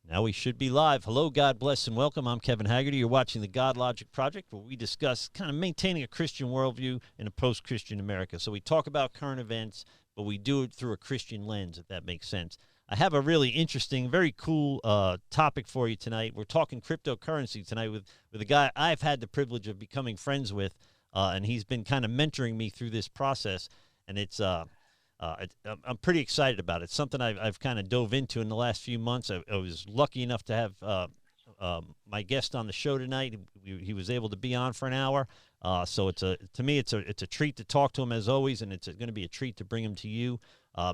Now we should be live. Hello, God bless and welcome. I'm Kevin Haggerty. You're watching the Godlogic Project, where we discuss kind of maintaining a Christian worldview in a post-Christian America. So we talk about current events, but we do it through a Christian lens, if that makes sense. I have a really interesting, very cool topic for you tonight. We're talking cryptocurrency tonight with a guy I've had the privilege of becoming friends with, and he's been kind of mentoring me through this process, and it's I'm pretty excited about it. It's something I've kind of dove into in the last few months. I was lucky enough to have my guest on the show tonight. He was able to be on for an hour. So to me, it's a treat to talk to him as always, and it's going to be a treat to bring him to you.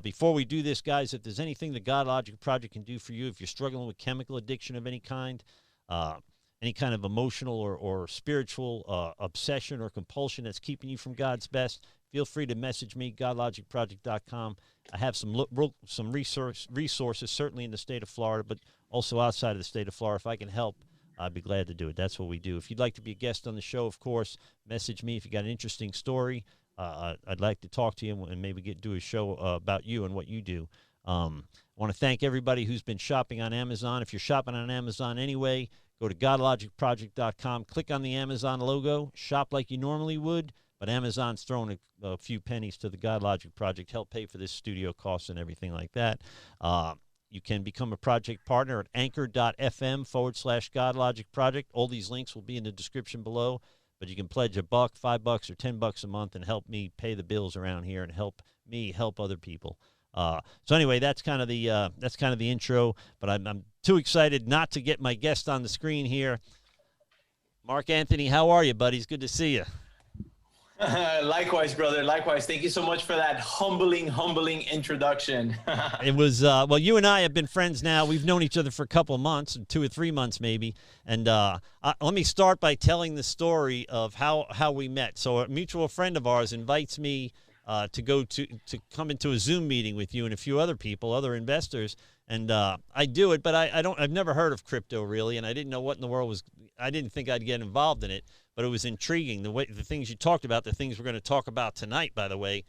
Before we do this, guys, if there's anything the Godlogic Project can do for you, if you're struggling with chemical addiction of any kind of emotional or spiritual obsession or compulsion that's keeping you from God's best, feel free to message me, godlogicproject.com. I have some resources, certainly in the state of Florida, but also outside of the state of Florida. If I can help, I'd be glad to do it. That's what we do. If you'd like to be a guest on the show, of course, message me. If you got an interesting story, I'd like to talk to you and maybe do a show about you and what you do. I want to thank everybody who's been shopping on Amazon. If you're shopping on Amazon anyway, go to godlogicproject.com, click on the Amazon logo, shop like you normally would, but Amazon's throwing a few pennies to the Godlogic Project, help pay for this studio costs and everything like that. You can become a project partner at anchor.fm/Godlogic Project. All these links will be in the description below, but you can pledge $1, $5, or $10 a month and help me pay the bills around here and help me help other people. So anyway, that's kind of the intro, but I'm too excited not to get my guest on the screen here. Marc Anthony, how are you, buddy? It's good to see you. Likewise, brother. Likewise. Thank you so much for that humbling introduction. It was, well, you and I have been friends now. We've known each other for a couple of months, 2 or 3 months maybe. And let me start by telling the story of how we met. So a mutual friend of ours invites me to come into a Zoom meeting with you and a few other people, other investors. And I do it, but I've never heard of crypto really. And I didn't know what in the world I didn't think I'd get involved in it. But it was intriguing. The things you talked about, the things we're going to talk about tonight, by the way,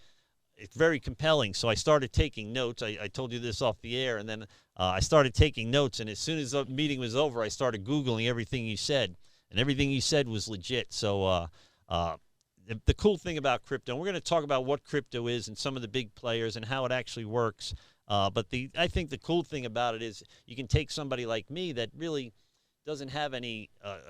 it's very compelling. So I started taking notes. I told you this off the air, and then I started taking notes. And as soon as the meeting was over, I started Googling everything you said. And everything you said was legit. So the cool thing about crypto, and we're going to talk about what crypto is and some of the big players and how it actually works. But I think the cool thing about it is you can take somebody like me that really doesn't have a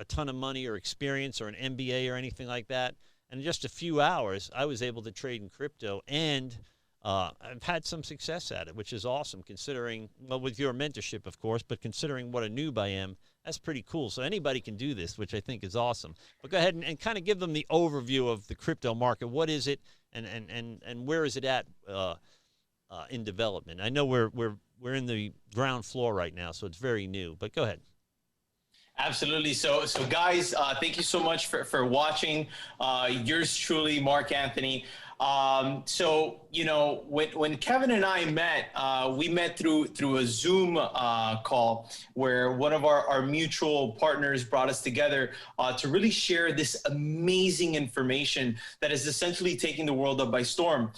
ton of money or experience or an MBA or anything like that. And in just a few hours, I was able to trade in crypto, and I've had some success at it, which is awesome considering, well, with your mentorship, of course, but considering what a noob I am, that's pretty cool. So anybody can do this, which I think is awesome. But go ahead and kind of give them the overview of the crypto market. What is it, and where is it at in development? I know we're in the ground floor right now, so it's very new, but go ahead. Absolutely. So guys, thank you so much for watching. Yours truly, Marc Anthony. So, you know, when Kevin and I met, we met through a Zoom call where one of our mutual partners brought us together to really share this amazing information that is essentially taking the world up by storm.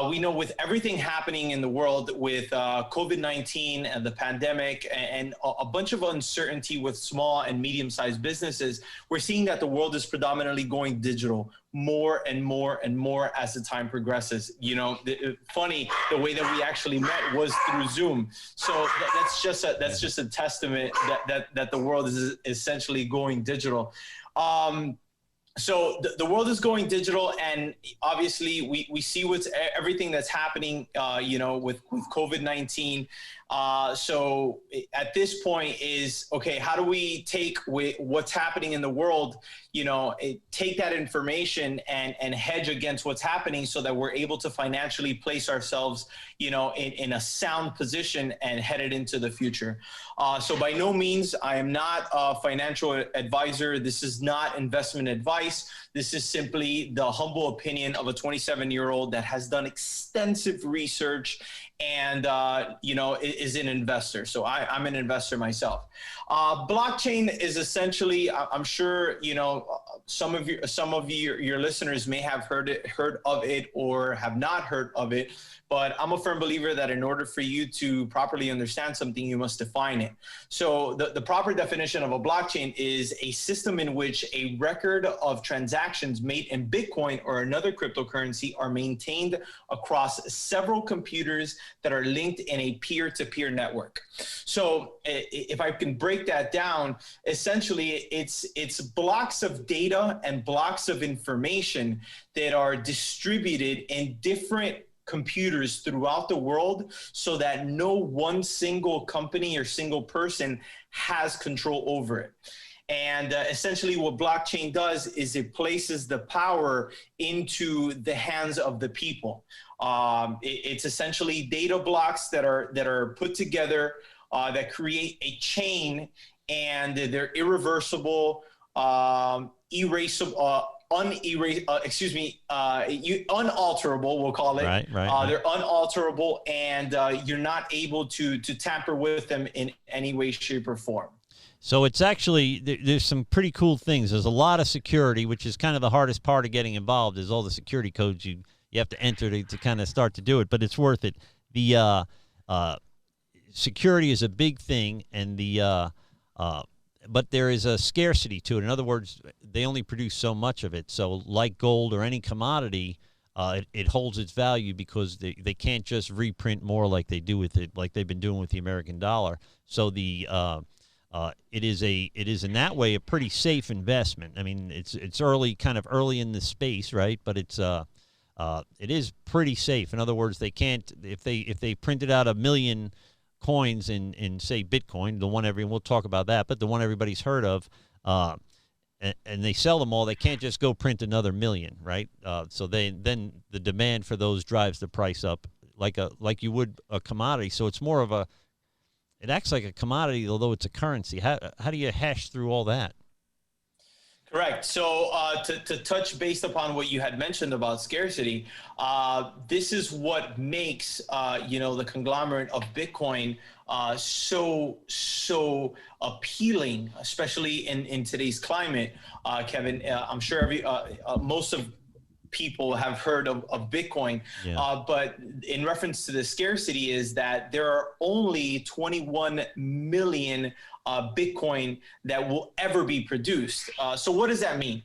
We know with everything happening in the world with COVID-19 and the pandemic and a bunch of uncertainty with small and medium-sized businesses, we're seeing that the world is predominantly going digital more and more and more as the time progresses. You know, funny, the way that we actually met was through Zoom. So that's just a testament that the world is essentially going digital. So the world is going digital, and obviously we see everything that's happening, you know, with COVID-19. So at this point is, okay, how do we take what's happening in the world, you know, take that information and hedge against what's happening so that we're able to financially place ourselves, you know, in a sound position and headed into the future. So by no means, I am not a financial advisor. This is not investment advice. This is simply the humble opinion of a 27-year-old that has done extensive research and is an investor. So I'm an investor myself. Blockchain is essentially, I'm sure some of your listeners may have heard of it or have not heard of it. But I'm a firm believer that in order for you to properly understand something, you must define it. So the proper definition of a blockchain is a system in which a record of transactions made in Bitcoin or another cryptocurrency are maintained across several computers that are linked in a peer-to-peer network. So if I can break that down, essentially it's blocks of data and blocks of information that are distributed in different computers throughout the world so that no one single company or single person has control over it. And essentially what blockchain does is it places the power into the hands of the people. It's essentially data blocks that are put together that create a chain, and they're irreversible, erasable, unalterable, we'll call it. Right. They're unalterable, and you're not able to tamper with them in any way, shape, or form. So it's actually, there's some pretty cool things. There's a lot of security, which is kind of the hardest part of getting involved, is all the security codes you have to enter to kind of start to do it, but it's worth it. The security is a big thing, and but there is a scarcity to it. In other words, they only produce so much of it. So like gold or any commodity, it holds its value because they can't just reprint more like they do with it, like they've been doing with the American dollar. So it is in that way a pretty safe investment. I mean, it's early in the space, right? But it is pretty safe. In other words, they can't, if they printed out 1 million coins in say Bitcoin, the one we'll talk about that, but the one everybody's heard of, and they sell them all, they can't just go print another 1 million, right? So then the demand for those drives the price up like you would a commodity. So it's more of it acts like a commodity, although it's a currency. How do you hash through all that? Correct. So to touch based upon what you had mentioned about scarcity, this is what makes the conglomerate of Bitcoin so appealing, especially in today's climate. Kevin, I'm sure most of people have heard of Bitcoin, but in reference to the scarcity is that there are only 21 million Bitcoin that will ever be produced. So what does that mean?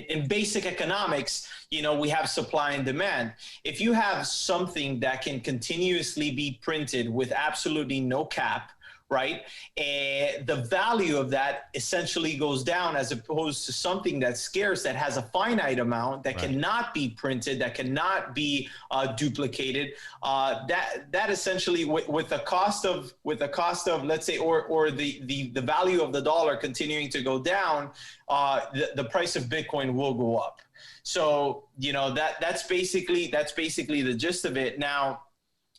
In basic economics, we have supply and demand. If you have something that can continuously be printed with absolutely no cap, right? The value of that essentially goes down, as opposed to something that's scarce, that has a finite amount, that cannot be printed, that cannot be duplicated. That essentially, with the cost of let's say, or the value of the dollar continuing to go down, the price of Bitcoin will go up. So that's basically the gist of it. Now,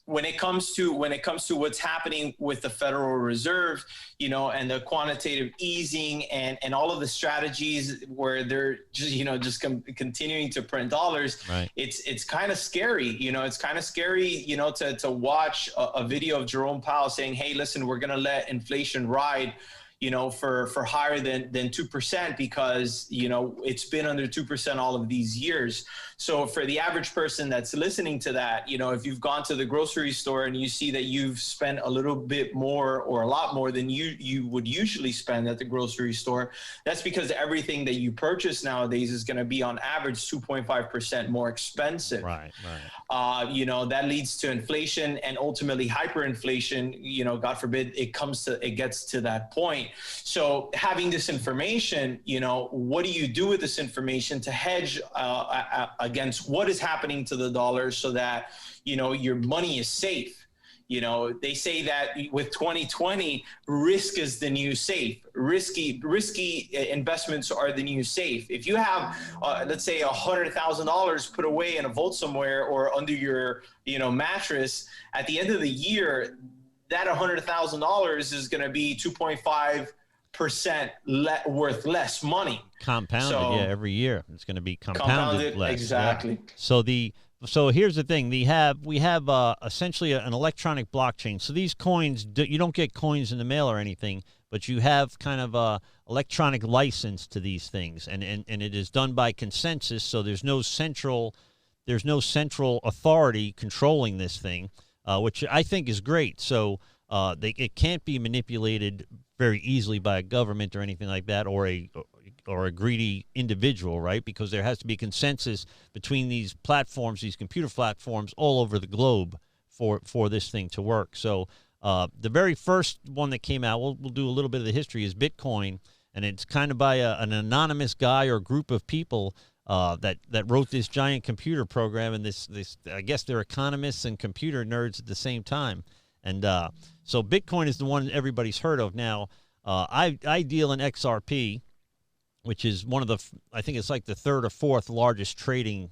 when it comes to what's happening with the Federal Reserve, and the quantitative easing and all of the strategies where they're just continuing to print dollars, it's kind of scary. It's kind of scary, to watch a video of Jerome Powell saying, "Hey, listen, we're going to let inflation ride, for higher than 2%, because, it's been under 2% all of these years." So for the average person that's listening to that, if you've gone to the grocery store and you see that you've spent a little bit more or a lot more than you would usually spend at the grocery store, that's because everything that you purchase nowadays is going to be on average 2.5% more expensive. Right. That leads to inflation and ultimately hyperinflation. God forbid it gets to that point. So having this information, what do you do with this information to hedge against what is happening to the dollar, so that your money is safe? They say that with 2020, risk is the new safe. Risky investments are the new safe. If you have, let's say, $100,000 put away in a vault somewhere or under your, mattress, at the end of the year, that $100,000 is going to be 2.5% worth less money. Compounded, every year it's going to be compounded less. Exactly. Yeah. So the So here's the thing: we have essentially an electronic blockchain. So these coins, you don't get coins in the mail or anything, but you have kind of a electronic license to these things, and it is done by consensus. So there's no central authority controlling this thing, which I think is great. So it can't be manipulated very easily by a government or anything like that, or a greedy individual, right? Because there has to be consensus between these platforms, these computer platforms all over the globe for this thing to work. So the very first one that came out, we'll do a little bit of the history, is Bitcoin, and it's kind of by an anonymous guy or group of people that wrote this giant computer program, and this I guess they're economists and computer nerds at the same time. And so Bitcoin is the one everybody's heard of. Now, I deal in XRP, which is one of the, I think it's like the third or fourth largest trading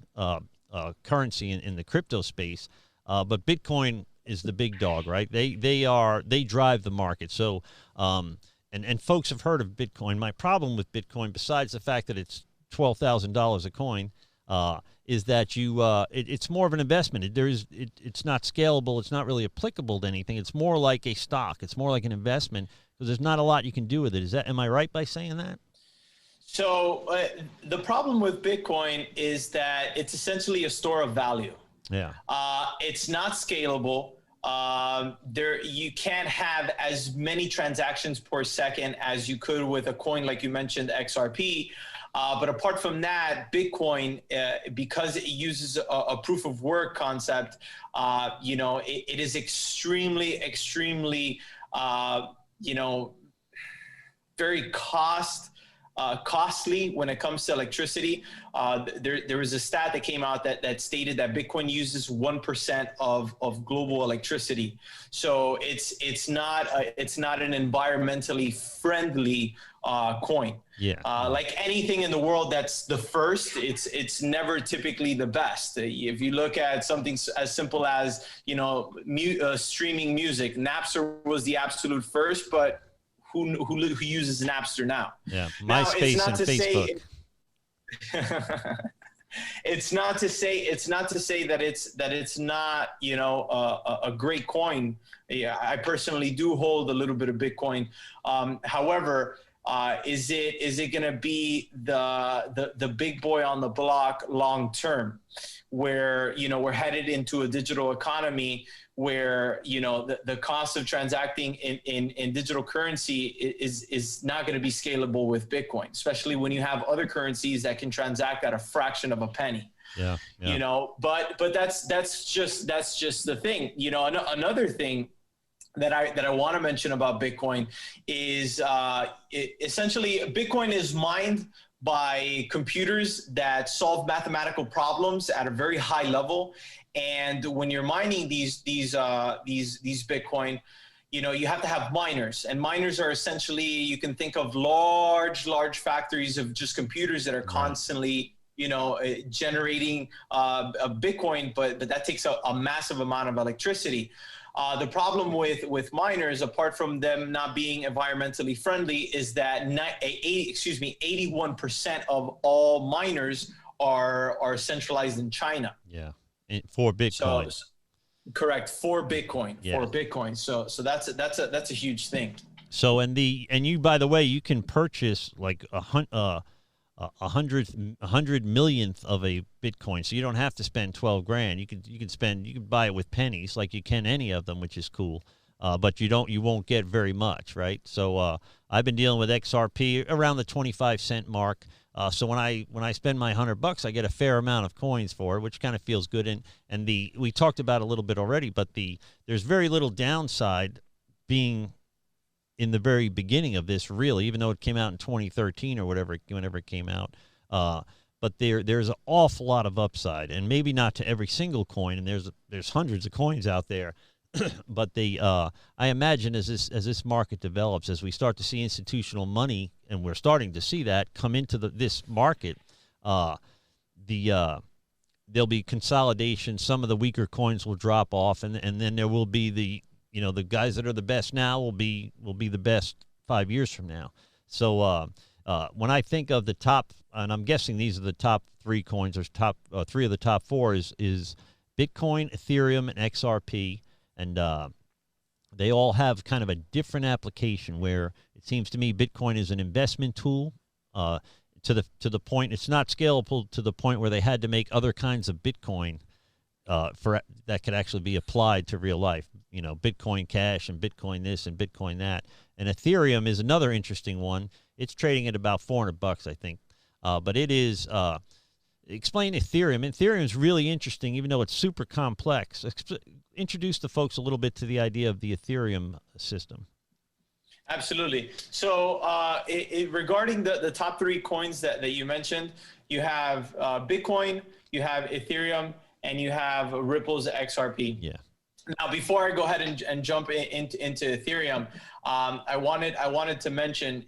currency in the crypto space. But Bitcoin is the big dog, right? They drive the market. So, and folks have heard of Bitcoin. My problem with Bitcoin, besides the fact that it's $12,000 a coin, is that it's more of an investment. It's not scalable. It's not really applicable to anything. It's more like a stock. It's more like an investment because there's not a lot you can do with it. Am I right by saying that? So the problem with Bitcoin is that it's essentially a store of value. Yeah. It's not scalable. You can't have as many transactions per second as you could with a coin like you mentioned, XRP. But apart from that, Bitcoin, because it uses a proof of work concept, it is extremely, very costly when it comes to electricity. There was a stat that came out that stated that Bitcoin uses 1% of global electricity. So it's not an environmentally friendly coin. Yeah. Like anything in the world that's the first, it's never typically the best. If you look at something as simple as streaming music, Napster was the absolute first, but who uses Napster now? Yeah, MySpace and Facebook. It's not to say that it's not a great coin. Yeah, I personally do hold a little bit of Bitcoin. However, is it going to be the big boy on the block long term, where we're headed into a digital economy where the cost of transacting in digital currency is not going to be scalable with Bitcoin, especially when you have other currencies that can transact at a fraction of a penny. Yeah. But that's just the thing. Another thing that I want to mention about Bitcoin is essentially Bitcoin is mined by computers that solve mathematical problems at a very high level. And when you're mining these Bitcoin, you have to have miners, and miners are essentially, you can think of large factories of just computers that are constantly, generating a Bitcoin, but that takes a massive amount of electricity. The problem with miners, apart from them not being environmentally friendly, is that 81% of all miners are centralized in China. Yeah, for Bitcoin. So, correct, for Bitcoin. Yeah. For Bitcoin. So that's a huge thing. So and you, by the way, you can purchase like a hundred millionth of a Bitcoin, so you don't have to spend 12 grand. You can buy it with pennies, like you can any of them, which is cool. But you won't get very much, right? So I've been dealing with XRP around the 25-cent mark. So when I spend my $100, I get a fair amount of coins for it, which kind of feels good. And we talked about it a little bit already, but there's very little downside being in the very beginning of this, really, even though it came out in 2013 or whenever it came out. But there's an awful lot of upside, and maybe not to every single coin. And there's hundreds of coins out there. But I imagine as this market develops, as we start to see institutional money, and we're starting to see that come into this market, there'll be consolidation. Some of the weaker coins will drop off, and then there will be the guys that are the best now will be the best 5 years from now. So when I think of the top, and I'm guessing these are the top 3 coins, or top 3 of the top 4 is Bitcoin, Ethereum, and XRP, and they all have kind of a different application. Where it seems to me Bitcoin is an investment tool, to the point it's not scalable to the point where they had to make other kinds of Bitcoin for that could actually be applied to real life. You know, Bitcoin Cash and Bitcoin this and Bitcoin that. And Ethereum is another interesting one. It's trading at about $400, I think. But it is. Explain Ethereum. Ethereum is really interesting, even though it's super complex. Introduce the folks a little bit to the idea of the Ethereum system. Absolutely. So regarding the top 3 coins that you mentioned, you have Bitcoin, you have Ethereum, and you have Ripple's XRP. Yeah. Now, before I go ahead and jump into Ethereum, I wanted to mention,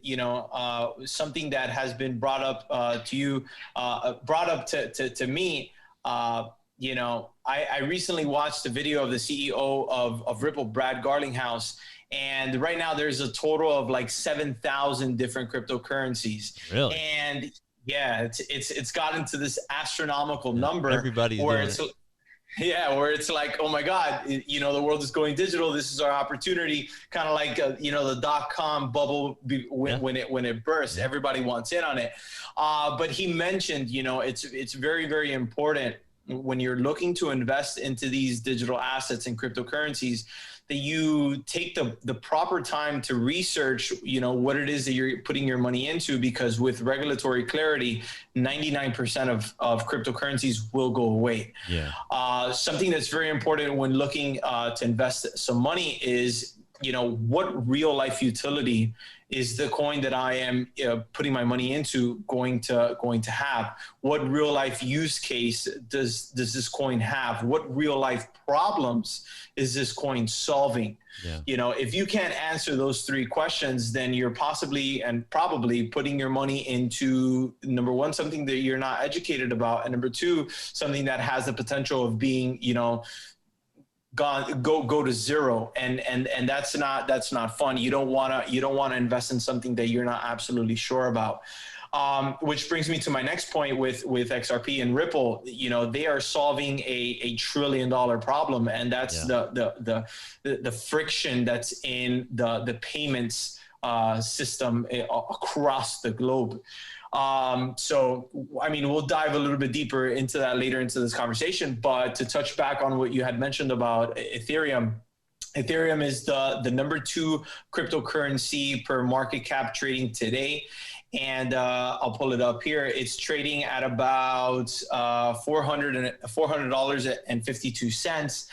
something that has been brought up to you, brought up to me. I recently watched a video of the CEO of Ripple, Brad Garlinghouse, and right now there's a total of like 7,000 different cryptocurrencies. Really? And yeah, it's gotten to this astronomical number. Everybody's doing it. Yeah, where it's like, oh my God, the world is going digital. This is our opportunity. Kind of like, the .com bubble when it burst. Yeah. Everybody wants in on it. But he mentioned, it's very, very important when you're looking to invest into these digital assets and cryptocurrencies that you take the proper time to research, what it is that you're putting your money into, because with regulatory clarity, 99% of cryptocurrencies will go away. Yeah. Something that's very important when looking to invest some money is, what real life utility is the coin that I am putting my money into going to have? What real life use case does this coin have? What real life problems is this coin solving? Yeah. If you can't answer those 3 questions, then you're possibly and probably putting your money into, number 1, something that you're not educated about, and number 2, something that has the potential of being, go to zero, and that's not fun. You don't want to invest in something that you're not absolutely sure about. Which brings me to my next point with XRP and Ripple. They are solving a $1 trillion problem, and that's the friction that's in the payments system across the globe. So, we'll dive a little bit deeper into that later into this conversation, but to touch back on what you had mentioned about Ethereum is the number 2 cryptocurrency per market cap trading today. And I'll pull it up here. It's trading at about $400.52.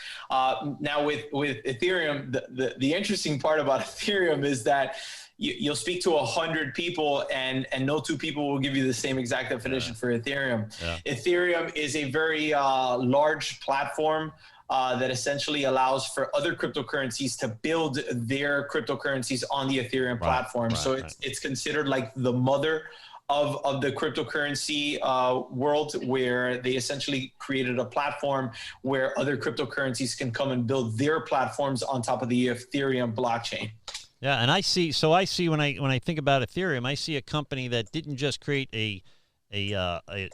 Now with Ethereum, the interesting part about Ethereum is that you'll speak to 100 people and no 2 people will give you the same exact definition for Ethereum. Yeah. Ethereum is a very large platform that essentially allows for other cryptocurrencies to build their cryptocurrencies on the Ethereum platform. So it's considered like the mother of the cryptocurrency world, where they essentially created a platform where other cryptocurrencies can come and build their platforms on top of the Ethereum blockchain. Yeah, and I see when I think about Ethereum, I see a company that didn't just create a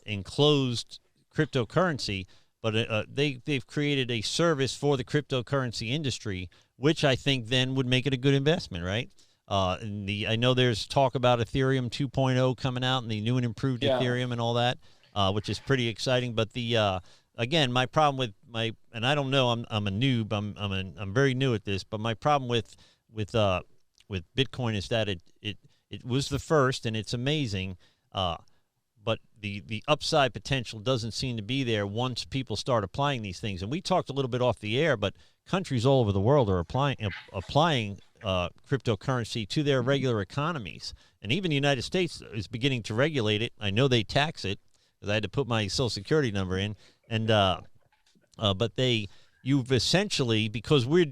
enclosed cryptocurrency, but they've created a service for the cryptocurrency industry, which I think then would make it a good investment, right? I know there's talk about Ethereum 2.0 coming out and the new and improved Ethereum and all that, which is pretty exciting. But again, my problem with and I don't know, I'm a noob, I'm very new at this, but my problem with Bitcoin is that it was the first and it's amazing, but the upside potential doesn't seem to be there once people start applying these things. And we talked a little bit off the air, but countries all over the world are applying cryptocurrency to their regular economies. And even the United States is beginning to regulate it. I know they tax it because I had to put my Social Security number in. And but you've essentially, because I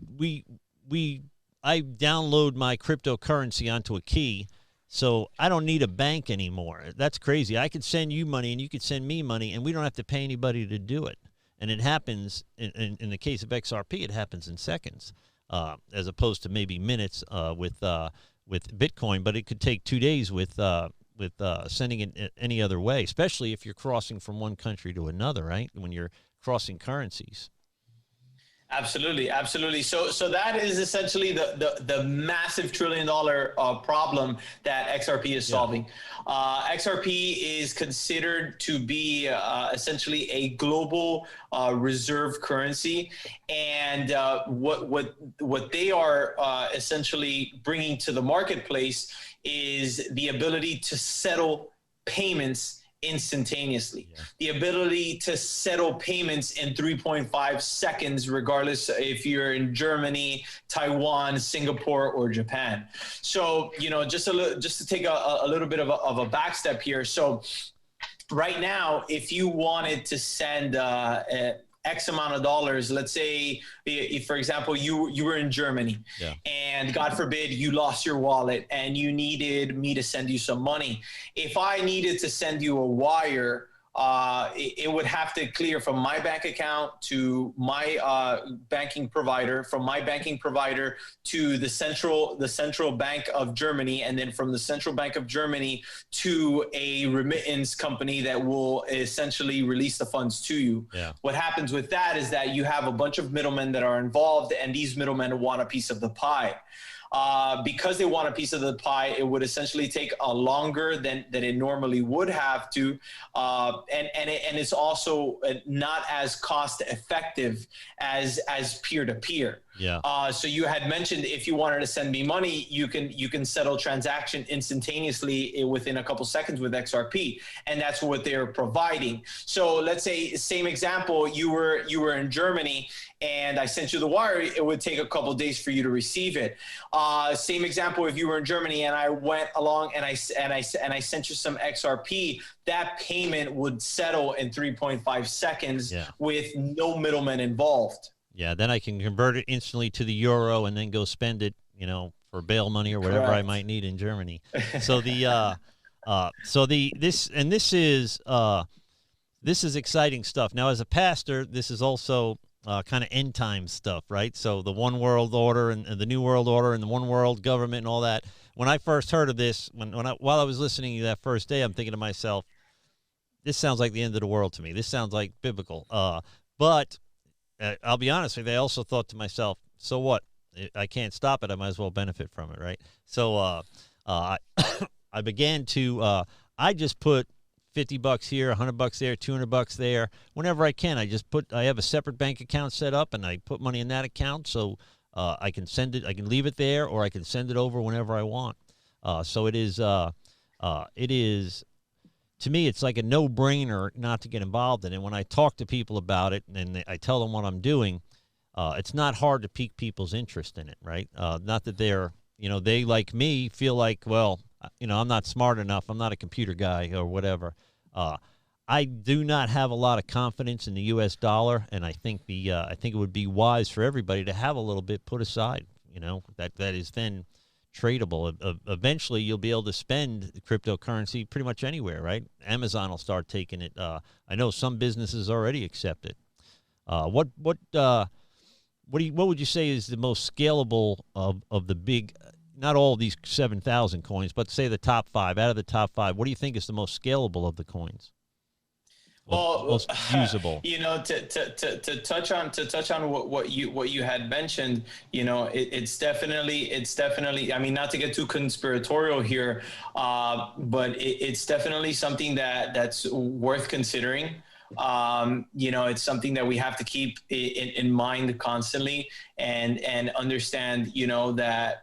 download my cryptocurrency onto a key, so I don't need a bank anymore. That's crazy. I could send you money and you could send me money, and we don't have to pay anybody to do it. And it happens, in the case of XRP, it happens in seconds, as opposed to maybe minutes with Bitcoin. But it could take 2 days with sending it any other way, especially if you're crossing from one country to another, right? When you're crossing currencies. Absolutely, absolutely. So that is essentially the massive $1 trillion problem that XRP is solving. XRP is considered to be essentially a global reserve currency, and what they are essentially bringing to the marketplace is the ability to settle payments instantaneously, the ability to settle payments in 3.5 seconds, regardless if you're in Germany, Taiwan, Singapore, or Japan. So, just to take a little bit of a back step here. So right now, if you wanted to send X amount of dollars, let's say, if, for example, you were in Germany, and God forbid you lost your wallet and you needed me to send you some money. If I needed to send you a wire, it would have to clear from my bank account to my banking provider, from my banking provider to the central bank of Germany, and then from the central bank of Germany to a remittance company that will essentially release the funds to you. What happens with that is that you have a bunch of middlemen that are involved, and these middlemen want a piece of the pie. Because they want a piece of the pie, it would essentially take longer than it normally would have to, and it's also not as cost effective as peer-to-peer. So you had mentioned if you wanted to send me money, you can settle transaction instantaneously within a couple seconds with XRP, and that's what they're providing. So let's say, same example, you were in Germany, and I sent you the wire, it would take a couple days for you to receive it. Same example, if you were in Germany and I went along and I sent you some XRP, that payment would settle in 3.5 seconds with no middleman involved. Then I can convert it instantly to the euro and then go spend it, for bail money or whatever I might need in Germany. So this is exciting stuff. Now, as a pastor, this is also kind of end time stuff, right? So the one world order and the new world order and the one world government and all that. When I first heard of this, while I was listening to that first day, I'm thinking to myself, this sounds like the end of the world to me. This sounds like biblical. But I'll be honest with you, I also thought to myself, so what? I can't stop it. I might as well benefit from it, right? So I began to, I just put $50 here, $100 there, $200 there. Whenever I can, I have a separate bank account set up, and I put money in that account, so I can send it. I can leave it there, or I can send it over whenever I want. So it is. To me, it's like a no-brainer not to get involved in it. When I talk to people about it, and I tell them what I'm doing, it's not hard to pique people's interest in it, right? Not that they're, they like me feel like, well, I'm not smart enough. I'm not a computer guy or whatever. I do not have a lot of confidence in the U.S. dollar, and I think it would be wise for everybody to have a little bit put aside. That is then tradable. Eventually, you'll be able to spend cryptocurrency pretty much anywhere, right? Amazon will start taking it. I know some businesses already accept it. What would you say is the most scalable of the big? Not all of these 7,000 coins, but say the top 5. Out of the top 5, what do you think is the most scalable of the coins? Well, most usable. To touch on what you had mentioned, it's definitely. I mean, not to get too conspiratorial here, but it's definitely something that's worth considering. It's something that we have to keep in mind constantly, and understand, that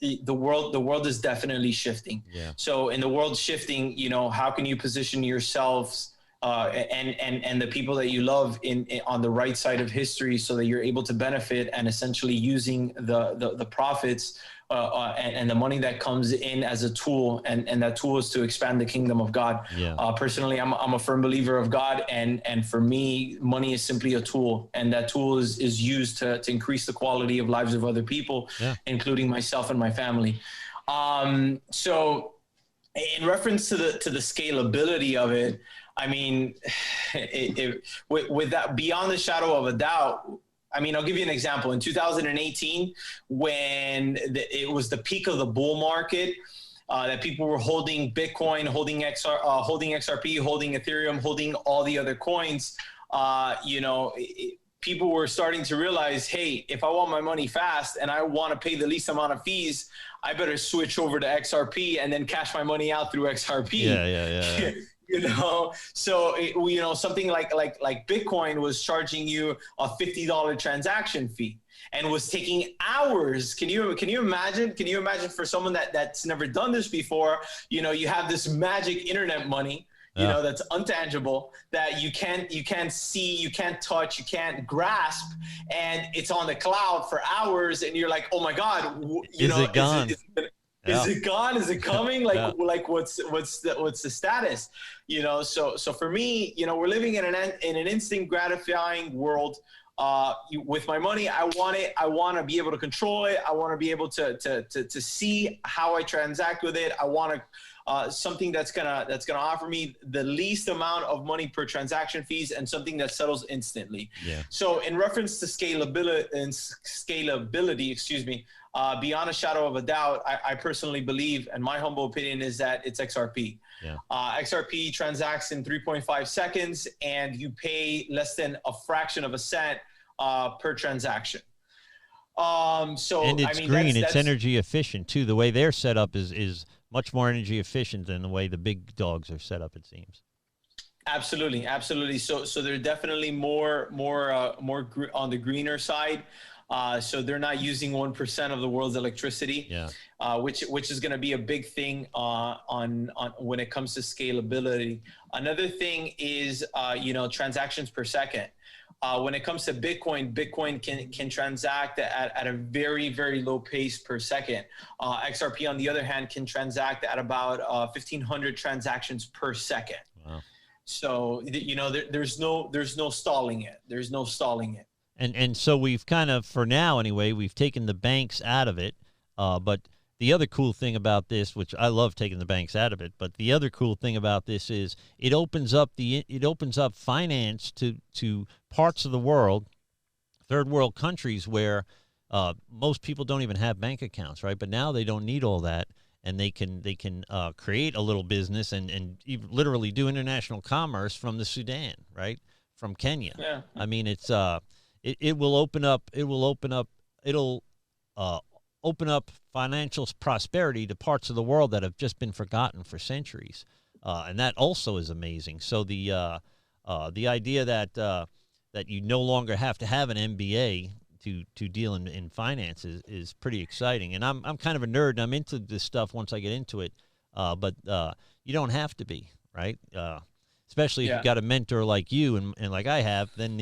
the world is definitely shifting. So in the world shifting, how can you position yourselves and the people that you love on the right side of history, so that you're able to benefit and essentially using the profits and the money that comes in as a tool, and that tool is to expand the kingdom of God. Personally, I'm a firm believer of God, and for me, money is simply a tool, and that tool is used to increase the quality of lives of other people, including myself and my family. So in reference to the scalability of it, I mean, with that, beyond the shadow of a doubt, I mean, I'll give you an example. In 2018, when it was the peak of the bull market, that people were holding Bitcoin, holding XRP, holding Ethereum, holding all the other coins, people were starting to realize, hey, if I want my money fast and I want to pay the least amount of fees, I better switch over to XRP and then cash my money out through XRP. Yeah. So something like Bitcoin was charging you a $50 transaction fee and was taking hours. Can you imagine? Can you imagine for someone that's never done this before? You have this magic internet money, that's untangible, that you can't see, you can't touch, you can't grasp, and it's on the cloud for hours, and you're like, oh my God, is it gone? Is it gone? Is it coming? Like what's the status? So for me, we're living in an instant gratifying world. With my money, I want to be able to control it. I want to be able to see how I transact with it. I want something that's gonna offer me the least amount of money per transaction fees, and something that settles instantly. Yeah. So in reference to scalability, beyond a shadow of a doubt, I personally believe, and my humble opinion is that it's XRP. Yeah. XRP transacts in 3.5 seconds, and you pay less than a fraction of a cent per transaction. And it's green. It's energy efficient too. The way they're set up is much more energy efficient than the way the big dogs are set up, it seems. Absolutely. So they're definitely more on the greener side. So they're not using 1% of the world's electricity. Yeah. Which is going to be a big thing on when it comes to scalability. Another thing is transactions per second. When it comes to Bitcoin can transact at a very, very low pace per second. XRP, on the other hand, can transact at about 1,500 transactions per second. Wow. So there's no stalling it. There's no stalling it. And so we've kind of, for now anyway, we've taken the banks out of it. But the other cool thing about this, which I love taking the banks out of it, but the other cool thing about this is it opens up finance to parts of the world, third world countries, where most people don't even have bank accounts, right? But now they don't need all that, and they can create a little business and even literally do international commerce from the Sudan, right? From Kenya. Yeah. I mean, it'll open up financial prosperity to parts of the world that have just been forgotten for centuries, and that also is amazing. So the idea that you no longer have to have an MBA to deal in finance is pretty exciting. And I'm kind of a nerd, and I'm into this stuff once I get into it, but you don't have to be, right? Especially if you've got a mentor like you and like I have, then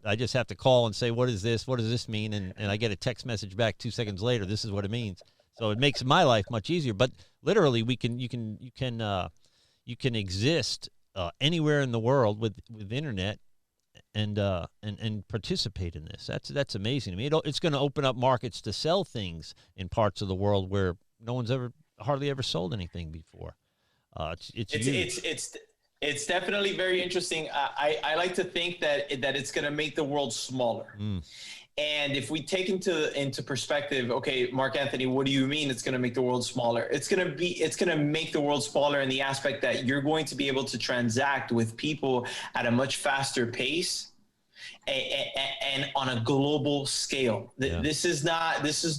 I just have to call and say, what is this? What does this mean? And I get a text message back 2 seconds later. This is what it means. So it makes my life much easier. But literally, you can exist anywhere in the world with internet and participate in this. That's amazing to me. It's going to open up markets to sell things in parts of the world where no one's hardly ever sold anything before. It's definitely very interesting. I like to think that it's going to make the world smaller. And if we take into perspective, okay, Marc Anthony, what do you mean it's going to make the world smaller? It's going to make the world smaller in the aspect that you're going to be able to transact with people at a much faster pace and on a global scale. Yeah. This is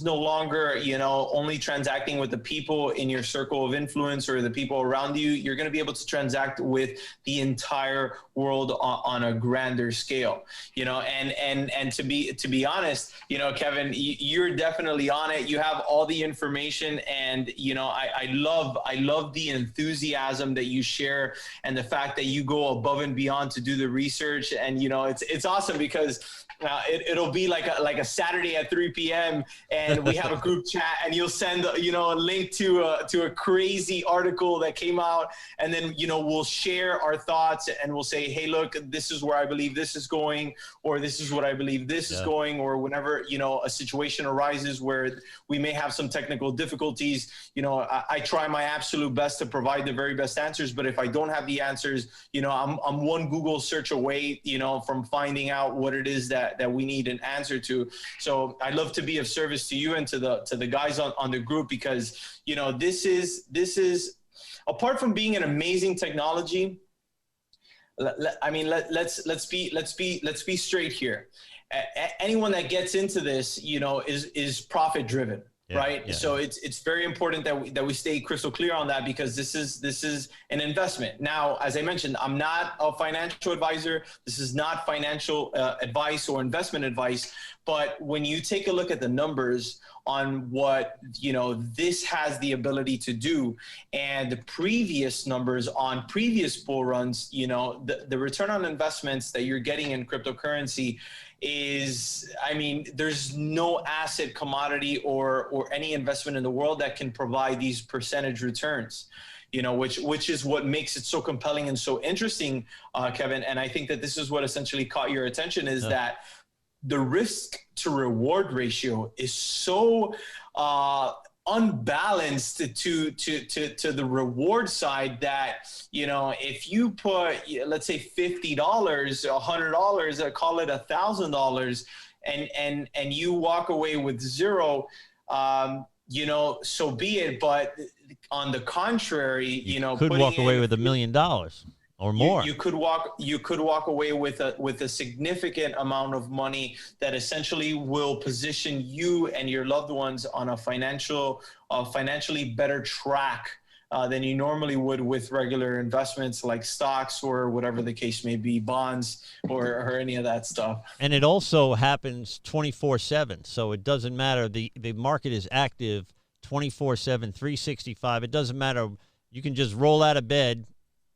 no longer, only transacting with the people in your circle of influence or the people around you. You're going to be able to transact with the entire world on a grander scale, and to be honest, Kevin, you're definitely on it. You have all the information, and I love the enthusiasm that you share and the fact that you go above and beyond to do the research. And it's awesome because it'll be like a Saturday at 3 p.m. and we have a group chat, and you'll send a link to a crazy article that came out, and then we'll share our thoughts and we'll say, hey, look, this is where I believe this is going, or this is what I believe this is going, or whenever a situation arises where we may have some technical difficulties, I try my absolute best to provide the very best answers. But if I don't have the answers, I'm one Google search away, from finding out what it is that that we need an answer to. So I'd love to be of service to you and to the guys on the group, because, you know, this is apart from being an amazing technology. I mean, let's be straight here. Anyone that gets into this, you know, is profit driven. Yeah, right. Yeah. So it's very important that we stay crystal clear on that, because this is an investment. Now, as I mentioned, I'm not a financial advisor. This is not financial advice or investment advice. But when you take a look at the numbers on what, you know, this has the ability to do, and the previous numbers on previous bull runs, you know, the return on investments that you're getting in cryptocurrency is, I mean, there's no asset, commodity, or any investment in the world that can provide these percentage returns, you know, which is what makes it so compelling and so interesting, Kevin. And I think that this is what essentially caught your attention, is that the risk to reward ratio is so unbalanced to the reward side that, you know, if you put, let's say $50, $100, I call it $1,000, and you walk away with zero, you know, so be it. But on the contrary, you know, could walk away with $1 million or more. You could walk away with a significant amount of money that essentially will position you and your loved ones on a financially better track than you normally would with regular investments like stocks or whatever the case may be, bonds or any of that stuff. And it also happens 24/7. So it doesn't matter. The market is active 24/7, 365. It doesn't matter. You can just roll out of bed,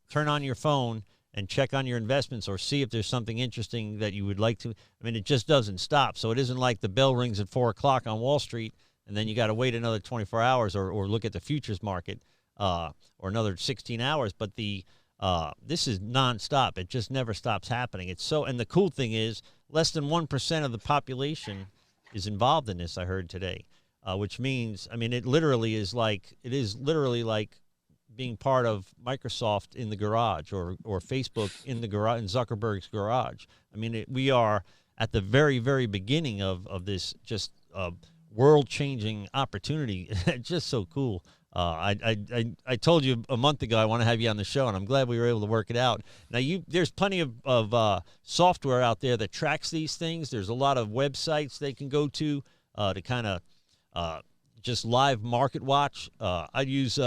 turn on your phone, and check on your investments or see if there's something interesting that you would like to. I mean, it just doesn't stop. So it isn't like the bell rings at 4 o'clock on Wall Street and then you got to wait another 24 hours or look at the futures market or another 16 hours. But this is nonstop. It just never stops happening. And the cool thing is less than 1% of the population is involved in this, I heard today, which means, I mean, it is literally like being part of Microsoft in the garage or Facebook in the garage, in Zuckerberg's garage. I mean, we are at the very, very beginning of this just world-changing opportunity. It's just so cool. I told you a month ago I want to have you on the show, and I'm glad we were able to work it out. Now, there's plenty of software out there that tracks these things. There's a lot of websites they can go to kind of just live market watch. I use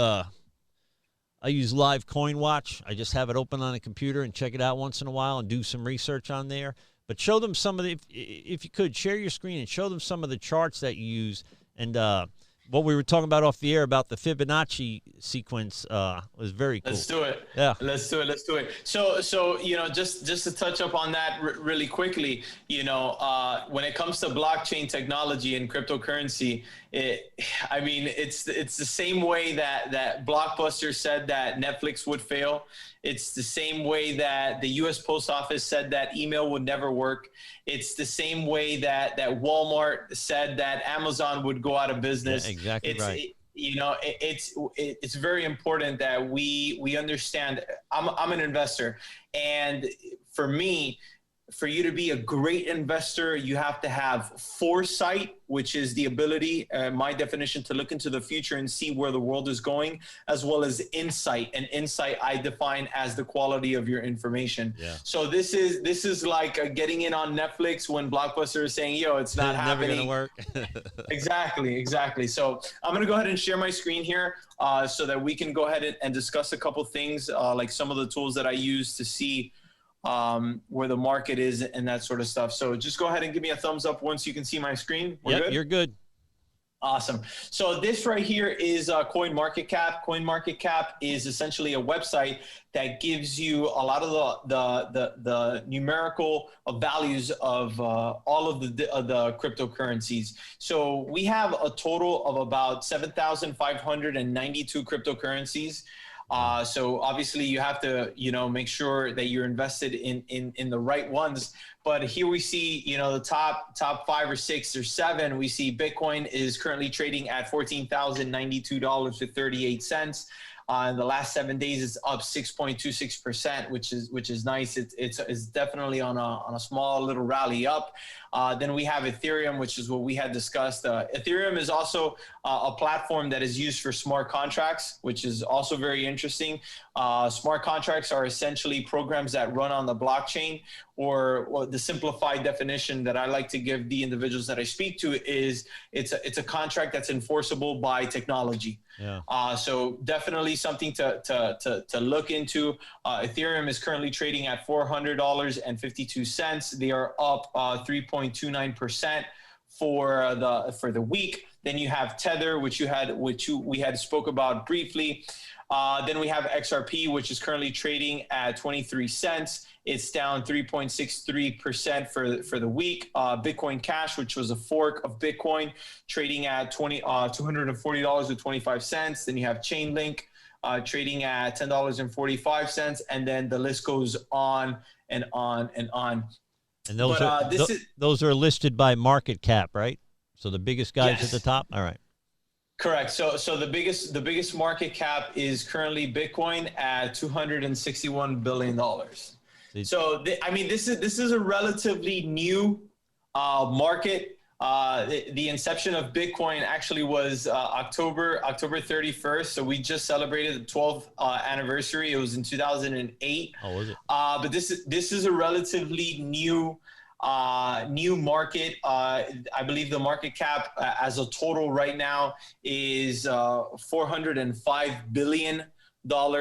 Live Coin Watch. I just have it open on a computer and check it out once in a while and do some research on there. But show them some of if you could, share your screen and show them some of the charts that you use. And what we were talking about off the air about the Fibonacci sequence was very cool. Let's do it. Yeah. Let's do it. So you know, just to touch up on that really quickly, you know, when it comes to blockchain technology and cryptocurrency, I mean, it's the same way that Blockbuster said that Netflix would fail. It's the same way that the U.S. Post Office said that email would never work. It's the same way that Walmart said that Amazon would go out of business. Yeah, exactly right. You know, it's very important that we understand. I'm an investor, and for me, for you to be a great investor, you have to have foresight, which is the ability, my definition, to look into the future and see where the world is going, as well as insight. And insight I define as the quality of your information. Yeah. So this is like getting in on Netflix when Blockbuster is saying, yo, it's not happening. Never gonna work. Exactly. So I'm going to go ahead and share my screen here so that we can go ahead and discuss a couple things, like some of the tools that I use to see where the market is and that sort of stuff. So just go ahead and give me a thumbs up once you can see my screen. We're good? You're good. Awesome. So this right here is CoinMarketCap. CoinMarketCap is essentially a website that gives you a lot of the numerical values of all of the cryptocurrencies. So we have a total of about 7,592 cryptocurrencies. So obviously you have to, you know, make sure that you're invested in the right ones. But here we see, you know, the top 5 or 6 or 7, we see Bitcoin is currently trading at $14,092.38. In the last 7 days, it's up 6.26%, which is nice. It's definitely on a small little rally up. Then we have Ethereum, which is what we had discussed. Ethereum is also a platform that is used for smart contracts, which is also very interesting. Smart contracts are essentially programs that run on the blockchain, or the simplified definition that I like to give the individuals that I speak to is it's a contract that's enforceable by technology. Yeah. So definitely something to look into. Ethereum is currently trading at $400.52. They are up 3.29% for the week. Then you have Tether, which we had spoke about briefly. Then we have XRP, which is currently trading at 23 cents. It's down 3.63% for the week. Bitcoin Cash, which was a fork of Bitcoin, trading at $240.25. Then you have Chainlink, trading at $10.45, and then the list goes on and on and on. And those are listed by market cap, right? So the biggest guys at the top. All right. Correct. So the biggest market cap is currently Bitcoin at $261 billion. So this is a relatively new market. The inception of Bitcoin actually was October 31st. So we just celebrated the 12th anniversary. It was in 2008. Oh, was it? But this is a relatively new market. I believe the market cap as a total right now is $405 billion.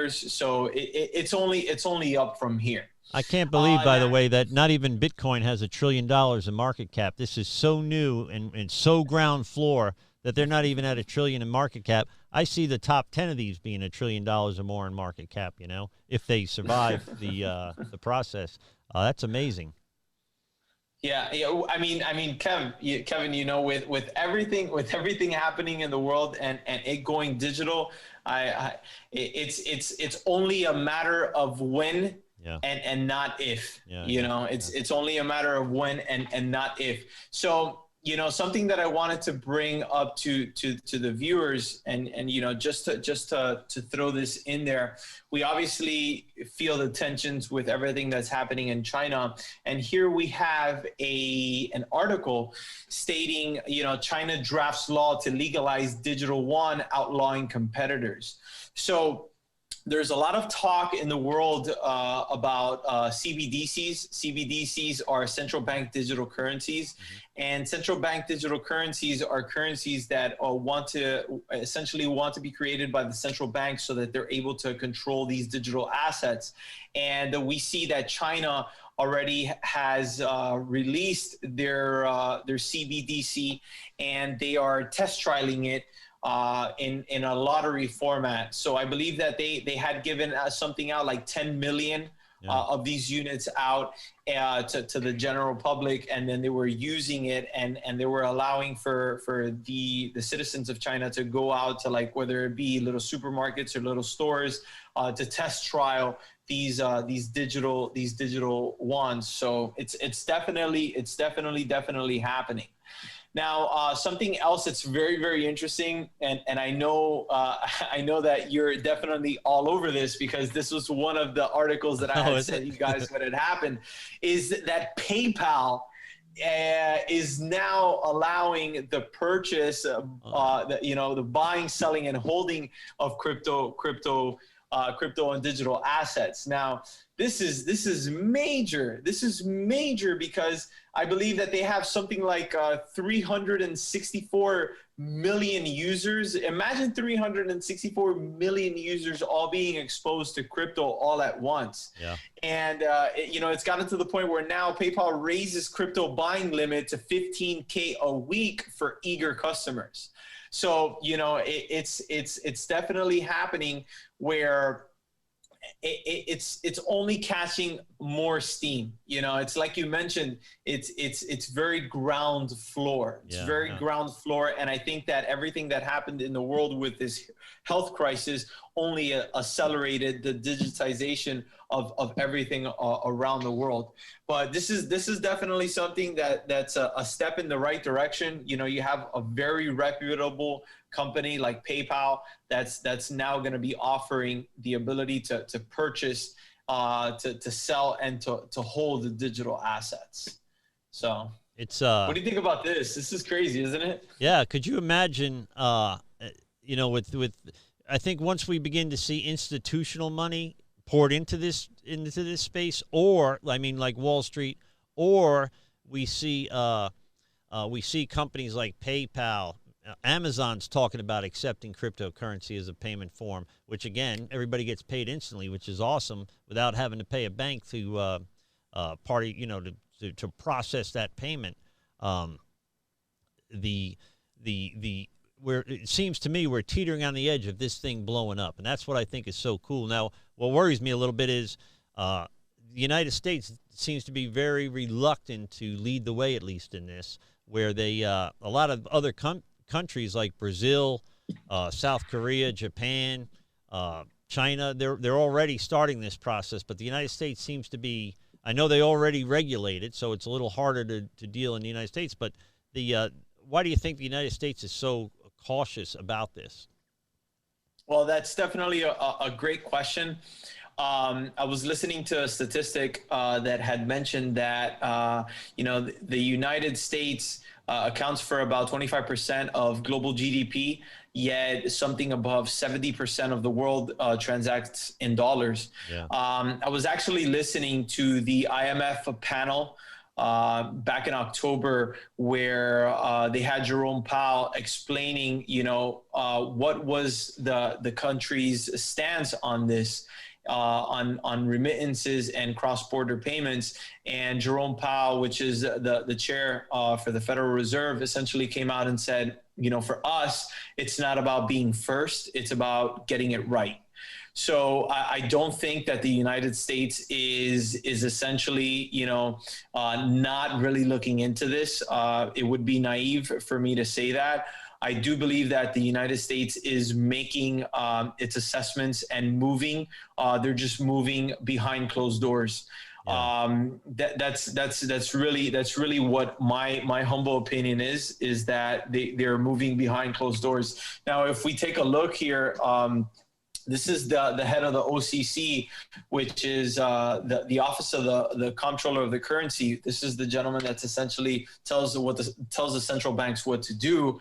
So it's only up from here. I can't believe, by the way, that not even Bitcoin has $1 trillion in market cap. This is so new and so ground floor that they're not even at $1 trillion in market cap. I see the top 10 of these being $1 trillion or more in market cap, if they survive the process. That's amazing. Yeah. I mean, Kevin, with everything happening in the world and it going digital, it's only a matter of when. Yeah. And not if. It's only a matter of when and not if. So something that I wanted to bring up to the viewers and just to throw this in there, we obviously feel the tensions with everything that's happening in China, and here we have an article stating China drafts law to legalize digital yuan, outlawing competitors. So there's a lot of talk in the world about CBDCs. CBDCs are central bank digital currencies, and central bank digital currencies are currencies that want to be created by the central bank so that they're able to control these digital assets. And we see that China already has released their CBDC, and they are test trialing it in a lottery format. So I believe that they had given something out like 10 million of these units out to the general public, and then they were using it and they were allowing for the citizens of China to go out to, like, whether it be little supermarkets or little stores to test trial these digital ones. So it's definitely happening. Now, something else that's very, very interesting, and I know that you're definitely all over this because this was one of the articles that I had sent you guys what had happened, is that PayPal is now allowing the purchase, the buying, selling, and holding of crypto and digital assets. Now, this is major. This is major because I believe that they have something like 364 million users. Imagine 364 million users all being exposed to crypto all at once. Yeah. And it's gotten to the point where now PayPal raises crypto buying limit to 15K a week for eager customers. So it's definitely happening where it's only catching more steam. You know, it's like you mentioned, it's very ground floor. It's very ground floor. And I think that everything that happened in the world with this health crisis only accelerated the digitization of everything around the world. But this is definitely something that's a step in the right direction. You know, you have a very reputable company like PayPal that's now going to be offering the ability to purchase, to sell, and to hold the digital assets. So it's what do you think about this? This is crazy, isn't it? Yeah. Could you imagine? You know, with I think once we begin to see institutional money poured into this space, or I mean, like Wall Street, or we see companies like PayPal. Amazon's talking about accepting cryptocurrency as a payment form, which again, everybody gets paid instantly, which is awesome, without having to pay a bank to to process that payment. Where it seems to me we're teetering on the edge of this thing blowing up, and that's what I think is so cool. Now, what worries me a little bit is the United States seems to be very reluctant to lead the way, at least in this, where they a lot of other countries like Brazil, South Korea, Japan, China, they're already starting this process, but the United States seems to be, I know they already regulate it, so it's a little harder to deal in the United States, but why do you think the United States is so cautious about this? Well, that's definitely a great question. I was listening to a statistic that had mentioned that the United States accounts for about 25% of global GDP, yet something above 70% of the world transacts in dollars. Yeah. I was actually listening to the IMF panel back in October, where they had Jerome Powell explaining, what was the country's stance on this, on remittances and cross-border payments. And Jerome Powell, which is the chair for the Federal Reserve, essentially came out and said, for us, it's not about being first, it's about getting it right. So I don't think that the United States is essentially, not really looking into this. It would be naive for me to say that. I do believe that the United States is making its assessments and moving. They're just moving behind closed doors. Yeah. That's really what my humble opinion is that they're moving behind closed doors. Now, if we take a look here, this is the head of the OCC, which is the Office of the Comptroller of the Currency. This is the gentleman that's essentially tells the central banks what to do.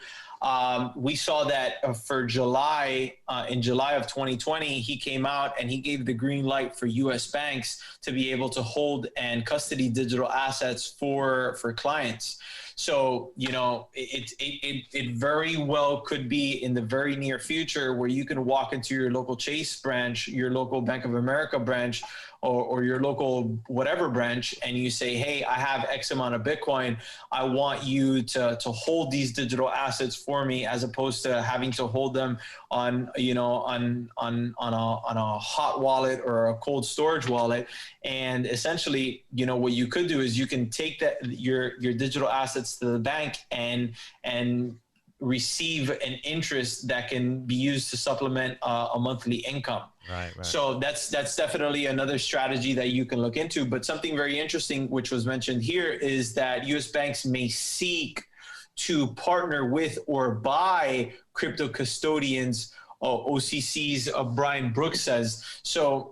We saw that for July, in July of 2020, he came out and he gave the green light for U.S. banks to be able to hold and custody digital assets for clients. So, it very well could be in the very near future where you can walk into your local Chase branch, your local Bank of America branch, or your local whatever branch, and you say, hey, I have X amount of Bitcoin. I want you to hold these digital assets for me, as opposed to having to hold them on a hot wallet or a cold storage wallet. And essentially, what you could do is you can take your digital assets to the bank and receive an interest that can be used to supplement a monthly income. Right. So that's definitely another strategy that you can look into. But something very interesting, which was mentioned here, is that U.S. banks may seek to partner with or buy crypto custodians. OCC's Brian Brooks says. So,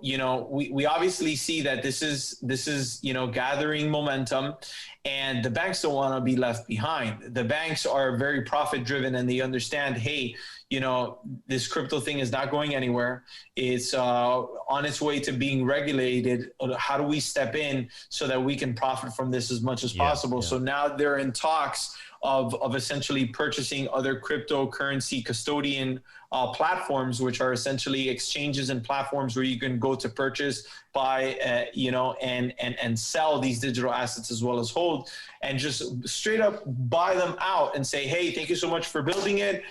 we obviously see that this is gathering momentum, and the banks don't want to be left behind. The banks are very profit driven, and they understand, hey, this crypto thing is not going anywhere. It's on its way to being regulated. How do we step in so that we can profit from this as much as possible? Yeah. So now they're in talks of essentially purchasing other cryptocurrency custodian platforms, which are essentially exchanges and platforms where you can go to purchase buy, and sell these digital assets as well as hold, and just straight up buy them out and say, hey, thank you so much for building it.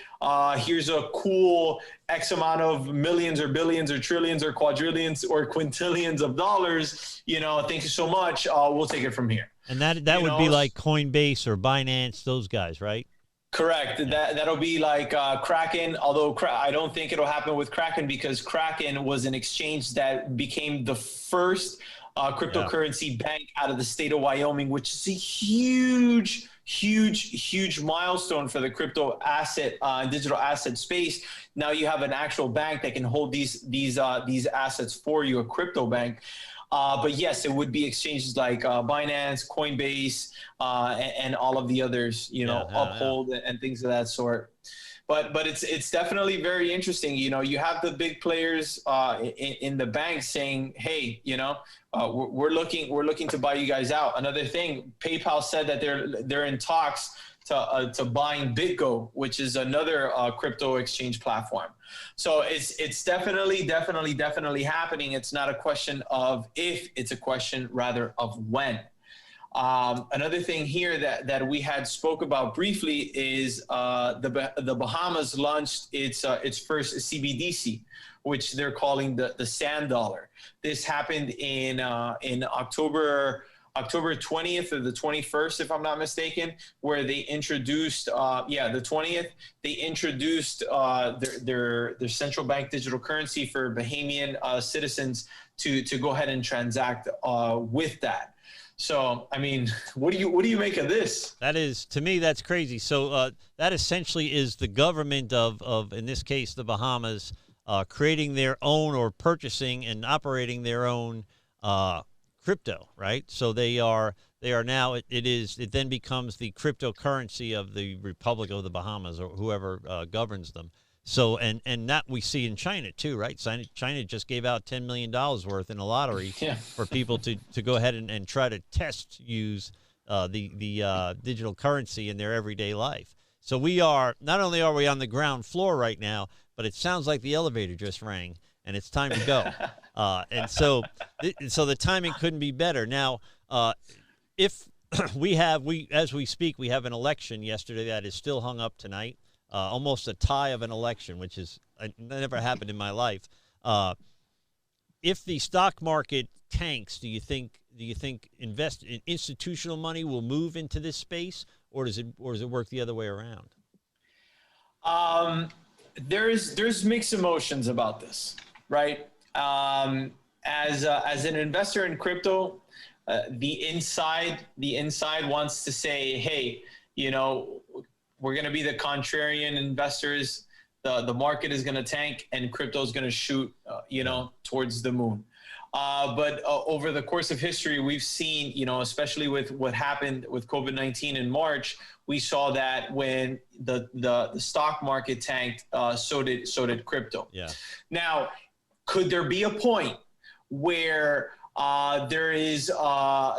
Here's a cool X amount of millions or billions or trillions or quadrillions or quintillions of dollars. Thank you so much. We'll take it from here. And that would be like Coinbase or Binance, those guys, right? Correct. Yeah. That'll be like Kraken, although I don't think it'll happen with Kraken, because Kraken was an exchange that became the first cryptocurrency bank out of the state of Wyoming, which is a huge milestone for the crypto asset, digital asset space. Now you have an actual bank that can hold these assets for you, a crypto bank. But yes, it would be exchanges like Binance, Coinbase, and all of the others, Uphold and things of that sort. But it's definitely very interesting. You have the big players in the bank saying, hey, we're looking to buy you guys out. Another thing, PayPal said that they're in talks to buying BitGo, which is another crypto exchange platform. So it's definitely happening. It's not a question of if, it's a question rather of when. Another thing here that we had spoke about briefly is the Bahamas launched its first CBDC, which they're calling the sand dollar. This happened in October 20th or the 21st, if I'm not mistaken, where they introduced, the 20th, they introduced their central bank digital currency for Bahamian citizens to go ahead and transact with that. So, I mean, what do you make of this? That is, to me, that's crazy. So that essentially is the government of in this case, the Bahamas, creating their own or purchasing and operating their own crypto, right? So they are now, it then becomes the cryptocurrency of the Republic of the Bahamas or whoever governs them. So, and that we see in China too, right? China just gave out $10 million worth in a lottery for people to go ahead and try to use the digital currency in their everyday life. So not only are we on the ground floor right now, but it sounds like the elevator just rang and it's time to go. And so the timing couldn't be better. Now, if as we speak, we have an election yesterday that is still hung up tonight. Almost a tie of an election, which is never happened in my life. If the stock market tanks, do you think institutional money will move into this space, or does it work the other way around? There's mixed emotions about this, right? As an investor in crypto, the inside wants to say, hey, we're going to be the contrarian investors. The market is going to tank and crypto is going to shoot, towards the moon. But over the course of history, we've seen, especially with what happened with COVID-19 in March, we saw that when the stock market tanked, so did crypto. Yeah. Now, could there be a point where there is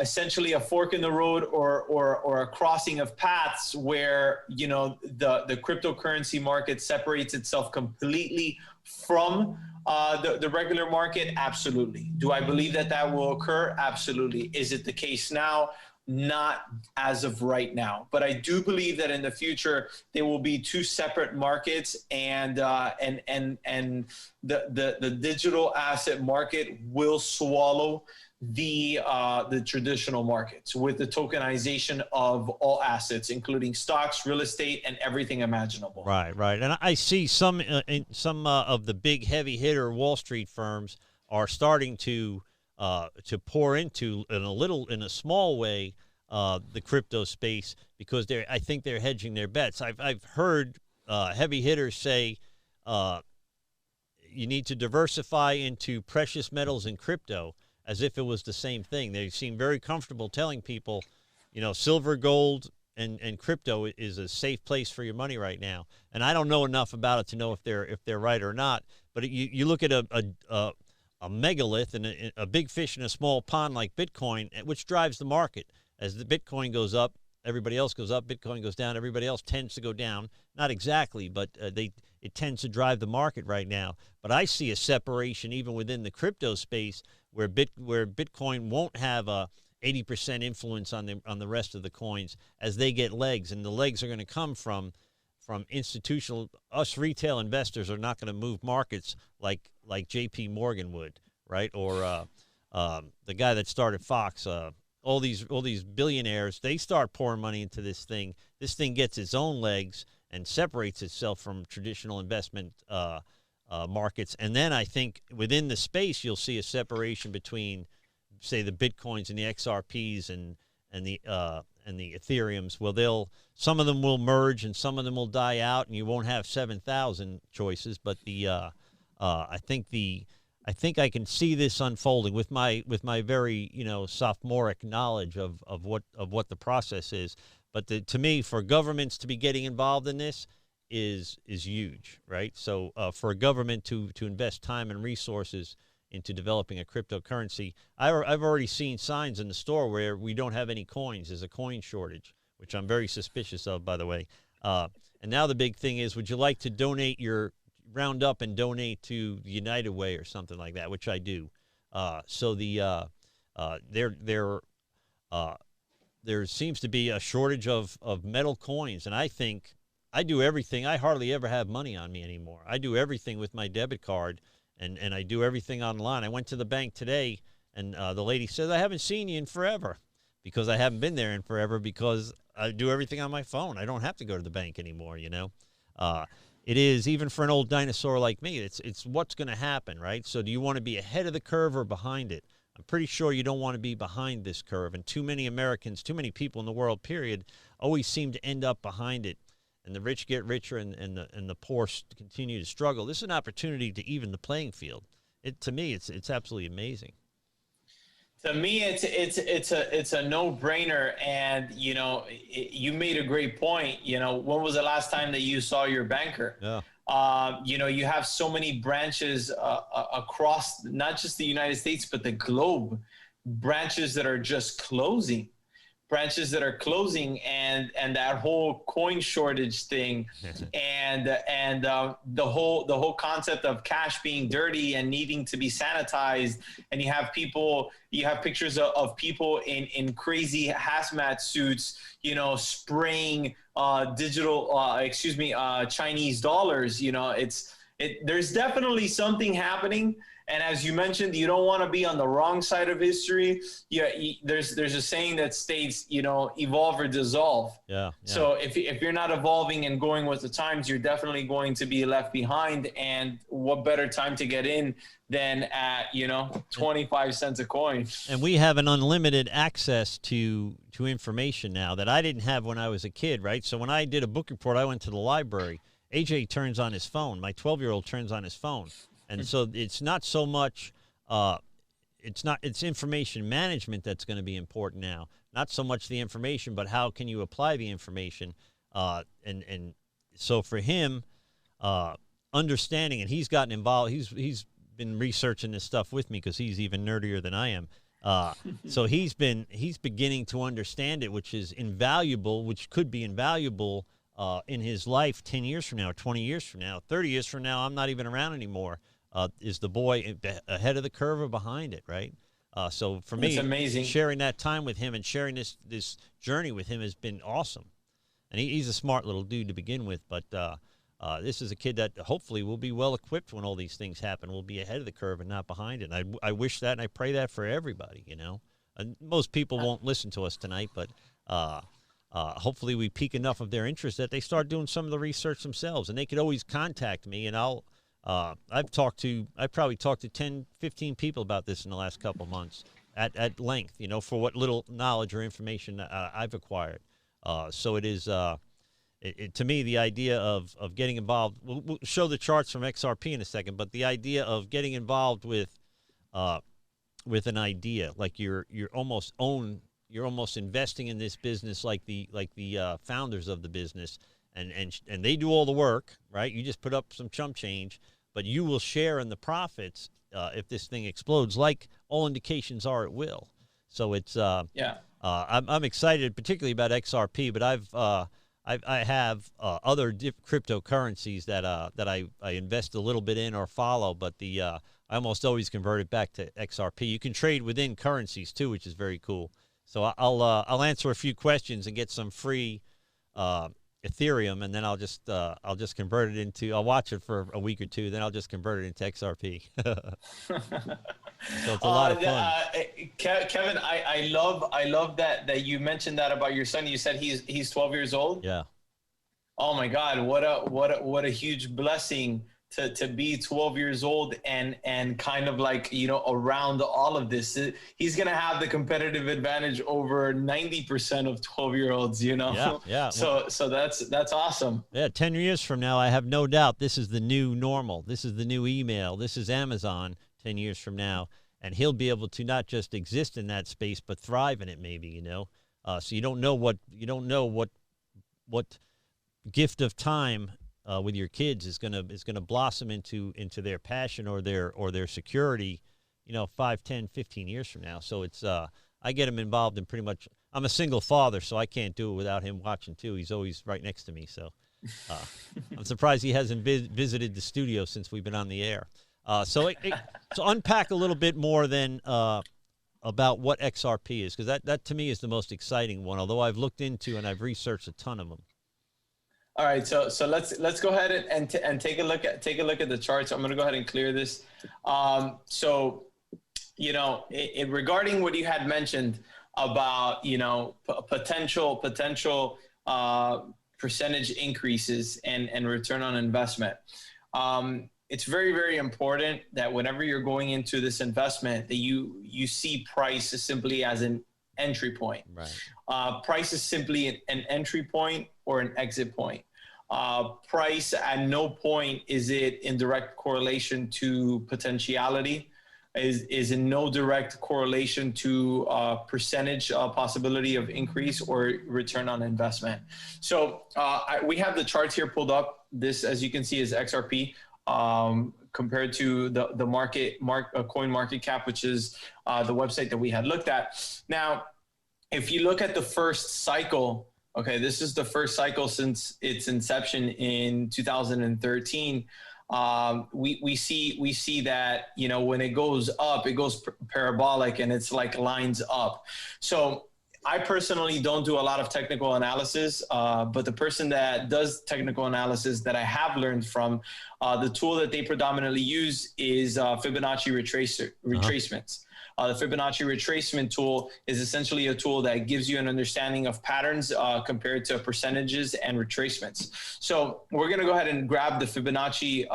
essentially a fork in the road or a crossing of paths where, the cryptocurrency market separates itself completely from the regular market? Absolutely. Do I believe that will occur? Absolutely. Is it the case now? Not as of right now, but I do believe that in the future there will be two separate markets, and the digital asset market will swallow the traditional markets with the tokenization of all assets, including stocks, real estate, and everything imaginable. Right. And I see some of the big heavy hitter Wall Street firms are starting to pour into in a small way the crypto space, because I think they're hedging their bets. I've heard heavy hitters say you need to diversify into precious metals and crypto, as if it was the same thing. They seem very comfortable telling people, silver, gold, and crypto is a safe place for your money right now. And I don't know enough about it to know if they're right or not. But you look at a megalith and a big fish in a small pond like Bitcoin, which drives the market. As the Bitcoin goes up, everybody else goes up. Bitcoin goes down, everybody else tends to go down. Not exactly, but it tends to drive the market right now. But I see a separation even within the crypto space where Bitcoin won't have a 80% influence on the rest of the coins as they get legs, and the legs are going to come from institutional. Us retail investors are not going to move markets like J.P. Morgan would, right? Or the guy that started Fox. All these billionaires, they start pouring money into this thing. This thing gets its own legs and separates itself from traditional investment markets. And then I think within the space, you'll see a separation between, say, the Bitcoins and the XRPs and the Ethereums. Well, some of them will merge and some of them will die out, and you won't have 7,000 choices. But I think I can see this unfolding with my very sophomoric knowledge of what the process is. But to me, for governments to be getting involved in this is huge, right? So for a government to invest time and resources into developing a cryptocurrency, I've already seen signs in the store where we don't have any coins. There's a coin shortage, which I'm very suspicious of, by the way. And now the big thing is, would you like to round up and donate to the United Way or something like that, which I do. So there seems to be a shortage of metal coins, and I think I do everything. I hardly ever have money on me anymore. I do everything with my debit card, and I do everything online. I went to the bank today, and the lady says, I haven't seen you in forever, because I haven't been there in forever, because I do everything on my phone. I don't have to go to the bank anymore, It is, even for an old dinosaur like me, it's what's going to happen, right? So do you want to be ahead of the curve or behind it? I'm pretty sure you don't want to be behind this curve. And too many Americans, too many people in the world, period, always seem to end up behind it. And the rich get richer and the poor continue to struggle. This is an opportunity to even the playing field. To me, it's absolutely amazing. To me, it's a no-brainer, and you made a great point. When was the last time that you saw your banker? Yeah. You have so many branches across not just the United States but the globe, branches that are just closing. And that whole coin shortage thing, and the whole concept of cash being dirty and needing to be sanitized, and you have pictures of people in crazy hazmat suits, spraying Chinese dollars. There's definitely something happening. And as you mentioned, you don't want to be on the wrong side of history. Yeah, there's a saying that states, evolve or dissolve. Yeah. So if you're not evolving and going with the times, you're definitely going to be left behind. And what better time to get in than at 25 cents a coin? And we have an unlimited access to information now that I didn't have when I was a kid, right? So when I did a book report, I went to the library. AJ turns on his phone. My 12-year-old turns on his phone. And so it's not so much, it's information management that's going to be important now. Not so much the information, but how can you apply the information? And so for him, understanding, and he's gotten involved, he's been researching this stuff with me because he's even nerdier than I am. So he's beginning to understand it, which is invaluable, which could be invaluable in his life 10 years from now, 20 years from now, 30 years from now. I'm not even around anymore. Is the boy ahead of the curve or behind it, right? So for me, it's amazing. Sharing that time with him and sharing this journey with him has been awesome. And he's a smart little dude to begin with, but this is a kid that hopefully will be well equipped when all these things happen. We'll be ahead of the curve and not behind it. And I wish that, and I pray that for everybody, And most people won't listen to us tonight, but hopefully we pique enough of their interest that they start doing some of the research themselves. And they could always contact me, and I've probably talked to 10, 15 people about this in the last couple of months at length, for what little knowledge or information I've acquired. So it is, to me, the idea of getting involved, we'll show the charts from XRP in a second, but the idea of getting involved with an idea, like you're almost investing in this business like the founders of the business. And they do all the work, right? You just put up some chump change, but you will share in the profits if this thing explodes, like all indications are it will. So it's I'm excited, particularly about XRP, but I have other cryptocurrencies that I invest a little bit in or follow, but I almost always convert it back to XRP. You can trade within currencies too, which is very cool. So I'll answer a few questions and get some free Ethereum, and then I'll just convert it into. I'll watch it for a week or two, then I'll just convert it into XRP. So it's a lot of fun. Kevin, I love that you mentioned that about your son. You said he's 12 years old. Yeah. Oh my God, what a huge blessing to be 12 years old and kind of like, you know, around all of this. He's going to have the competitive advantage over 90% of 12-year-olds, you know? Yeah, yeah. So that's awesome. Yeah, 10 years from now, I have no doubt this is the new normal. This is the new email. This is Amazon 10 years from now. And he'll be able to not just exist in that space, but thrive in it maybe, you know? So you don't know what gift of time with your kids is gonna blossom into their passion or their security, you know, 5, 10, 15 years from now. So it's I get him involved in pretty much. I'm a single father, so I can't do it without him watching too. He's always right next to me. So I'm surprised he hasn't visited the studio since we've been on the air. So unpack a little bit more then about what XRP is, because that to me is the most exciting one. Although I've looked into and I've researched a ton of them. All right, so let's go ahead and take a look at the charts. I'm going to go ahead and clear this. So, you know, regarding what you had mentioned about, you know, potential percentage increases and return on investment. It's very, very important that whenever you're going into this investment, that you see price simply as an entry point. Right. Price is simply an entry point or an exit point. Price at no point is it in direct correlation to potentiality, is in no direct correlation to percentage possibility of increase or return on investment. So we have the charts here pulled up. This, as you can see, is XRP. Compared to the coin market cap, which is the website that we had looked at. Now, if you look at the first cycle, okay, this is the first cycle since its inception in 2013. We see that, you know, when it goes up, it goes parabolic and it's like lines up. So I personally don't do a lot of technical analysis, but the person that does technical analysis that I have learned from, the tool that they predominantly use is Fibonacci retracements. The Fibonacci retracement tool is essentially a tool that gives you an understanding of patterns compared to percentages and retracements. So we're going to go ahead and grab the Fibonacci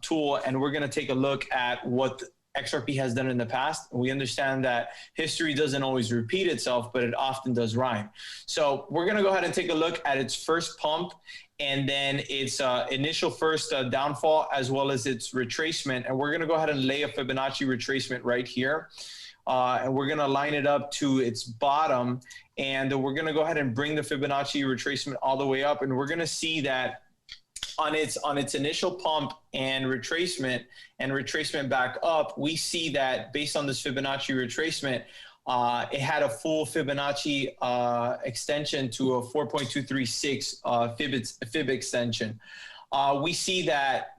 tool, and we're going to take a look at what XRP has done in the past. We understand that history doesn't always repeat itself, but it often does rhyme. So we're going to go ahead and take a look at its first pump and then its initial first downfall, as well as its retracement. And we're going to go ahead and lay a Fibonacci retracement right here. And we're going to line it up to its bottom. And we're going to go ahead and bring the Fibonacci retracement all the way up. And we're going to see that on its initial pump and retracement back up, we see that based on this Fibonacci retracement, it had a full Fibonacci extension to a 4.236 fib extension. We see that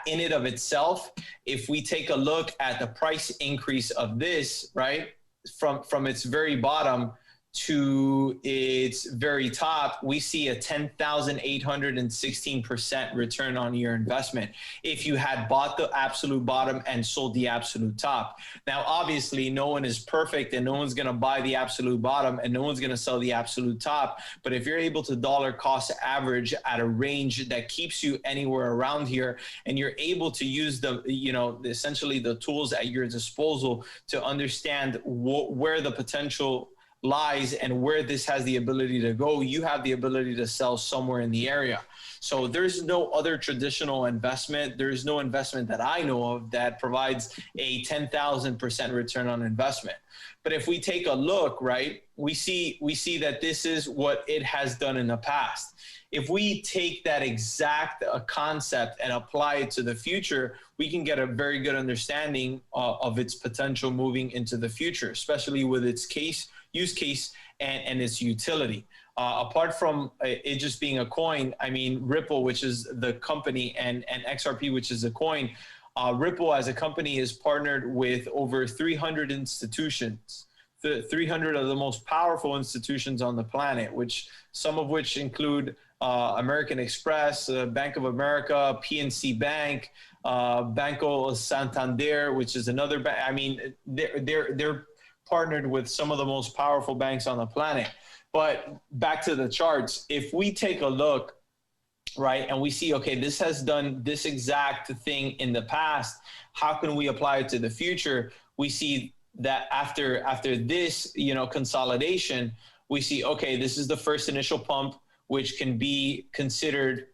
in and of itself, if we take a look at the price increase of this, right, from its very bottom to its very top, we see a 10,816% return on your investment if you had bought the absolute bottom and sold the absolute top. Now, obviously, no one is perfect and no one's going to buy the absolute bottom and no one's going to sell the absolute top. But if you're able to dollar cost average at a range that keeps you anywhere around here, and you're able to use essentially the tools at your disposal to understand where the potential lies and where this has the ability to go, you have the ability to sell somewhere in the area. So there's no other traditional investment. There's no investment that I know of that provides a 10,000% return on investment. But if we take a look, right, we see that this is what it has done in the past. If we take that exact concept and apply it to the future, we can get a very good understanding of its potential moving into the future, especially with its use case and its utility. Apart from it just being a coin, I mean, Ripple, which is the company, and XRP, which is a coin, Ripple as a company is partnered with over 300 institutions, 300 of the most powerful institutions on the planet, some of which include American Express, Bank of America, PNC Bank, Banco Santander, which is another bank. I mean, they're partnered with some of the most powerful banks on the planet. But back to the charts, if we take a look, right, and we see, okay, this has done this exact thing in the past, how can we apply it to the future? We see that after this, consolidation, we see, okay, this is the first initial pump, which can be considered,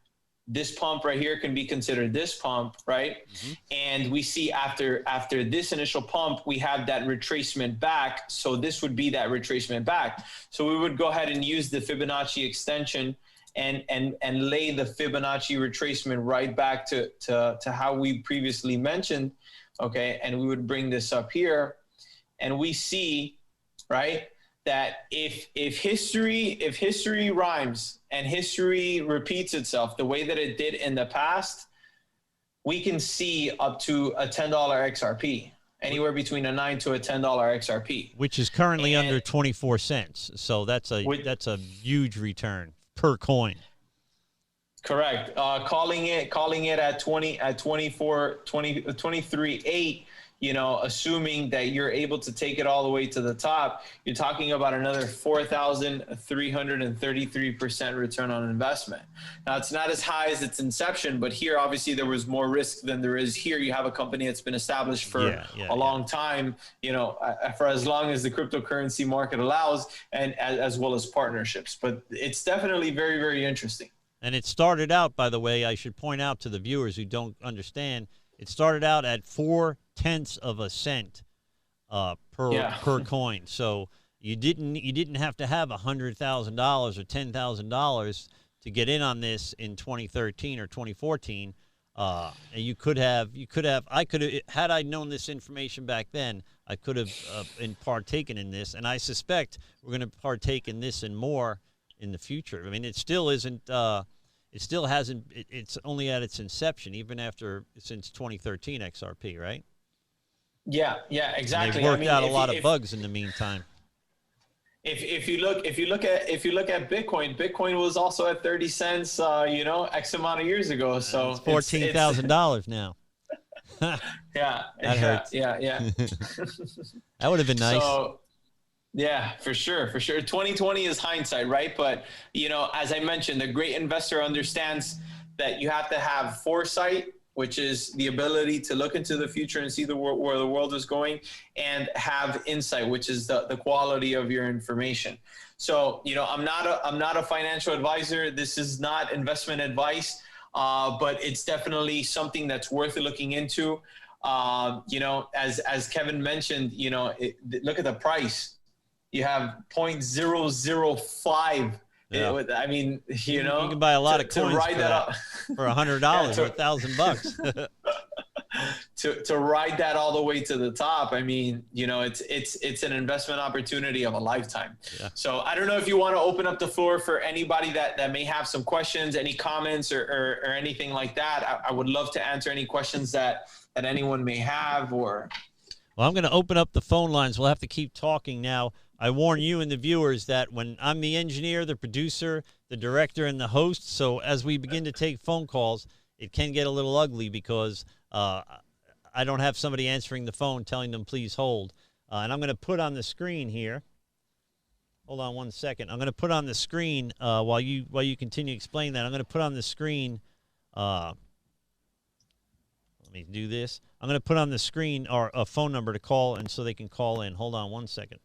this pump right here can be considered this pump, right? Mm-hmm. And we see after this initial pump, we have that retracement back. So this would be that retracement back. So we would go ahead and use the Fibonacci extension and lay the Fibonacci retracement right back to how we previously mentioned, okay? And we would bring this up here, and we see, right, that if history rhymes and history repeats itself the way that it did in the past, we can see up to a $10 XRP, anywhere between a $9 to a $10 XRP, which is currently under 24 cents. So that's a huge return per coin. Correct. Calling it at 23.8. Assuming that you're able to take it all the way to the top, you're talking about another 4,333% return on investment. Now, it's not as high as its inception, but here, obviously, there was more risk than there is here. You have a company that's been established for a long time, for as long as the cryptocurrency market allows, and as well as partnerships. But it's definitely very, very interesting. And it started out, by the way, I should point out to the viewers who don't understand, it started out at 0.4 of a cent per coin. So you didn't have to have $100,000 or $10,000 to get in on this in 2013 or 2014. And you could have had I known this information back then, I could have partaken in this, and I suspect we're going to partake in this and more in the future. I mean, it still isn't. It still hasn't. It's only at its inception, even since 2013 XRP, right? Yeah, exactly. And they've worked out a lot of bugs in the meantime. If you look at Bitcoin was also at 30 cents, X amount of years ago. So it's $14,000 now. Yeah, that hurts. Yeah. That would have been nice. So, yeah, for sure. 2020 is hindsight, right? But, as I mentioned, the great investor understands that you have to have foresight, which is the ability to look into the future and see where the world is going, and have insight, which is the quality of your information. So, I'm not a financial advisor. This is not investment advice, but it's definitely something that's worth looking into. As Kevin mentioned, look at the price. You have 0.005. Yeah. I mean, you can buy a lot of coins ride that up for $100 or $1,000. to ride that all the way to the top. I mean, it's an investment opportunity of a lifetime. Yeah. So I don't know if you want to open up the floor for anybody that may have some questions, any comments or anything like that. I would love to answer any questions that anyone may have. Well, I'm going to open up the phone lines. We'll have to keep talking now. I warn you and the viewers that when I'm the engineer, the producer, the director, and the host, so as we begin to take phone calls, it can get a little ugly because I don't have somebody answering the phone telling them please hold. And I'm going to put on the screen here. Hold on one second. I'm going to put on the screen while you continue explaining that. I'm going to put on the screen. Let me do this. I'm going to put on the screen a phone number to call, and so they can call in. Hold on one second.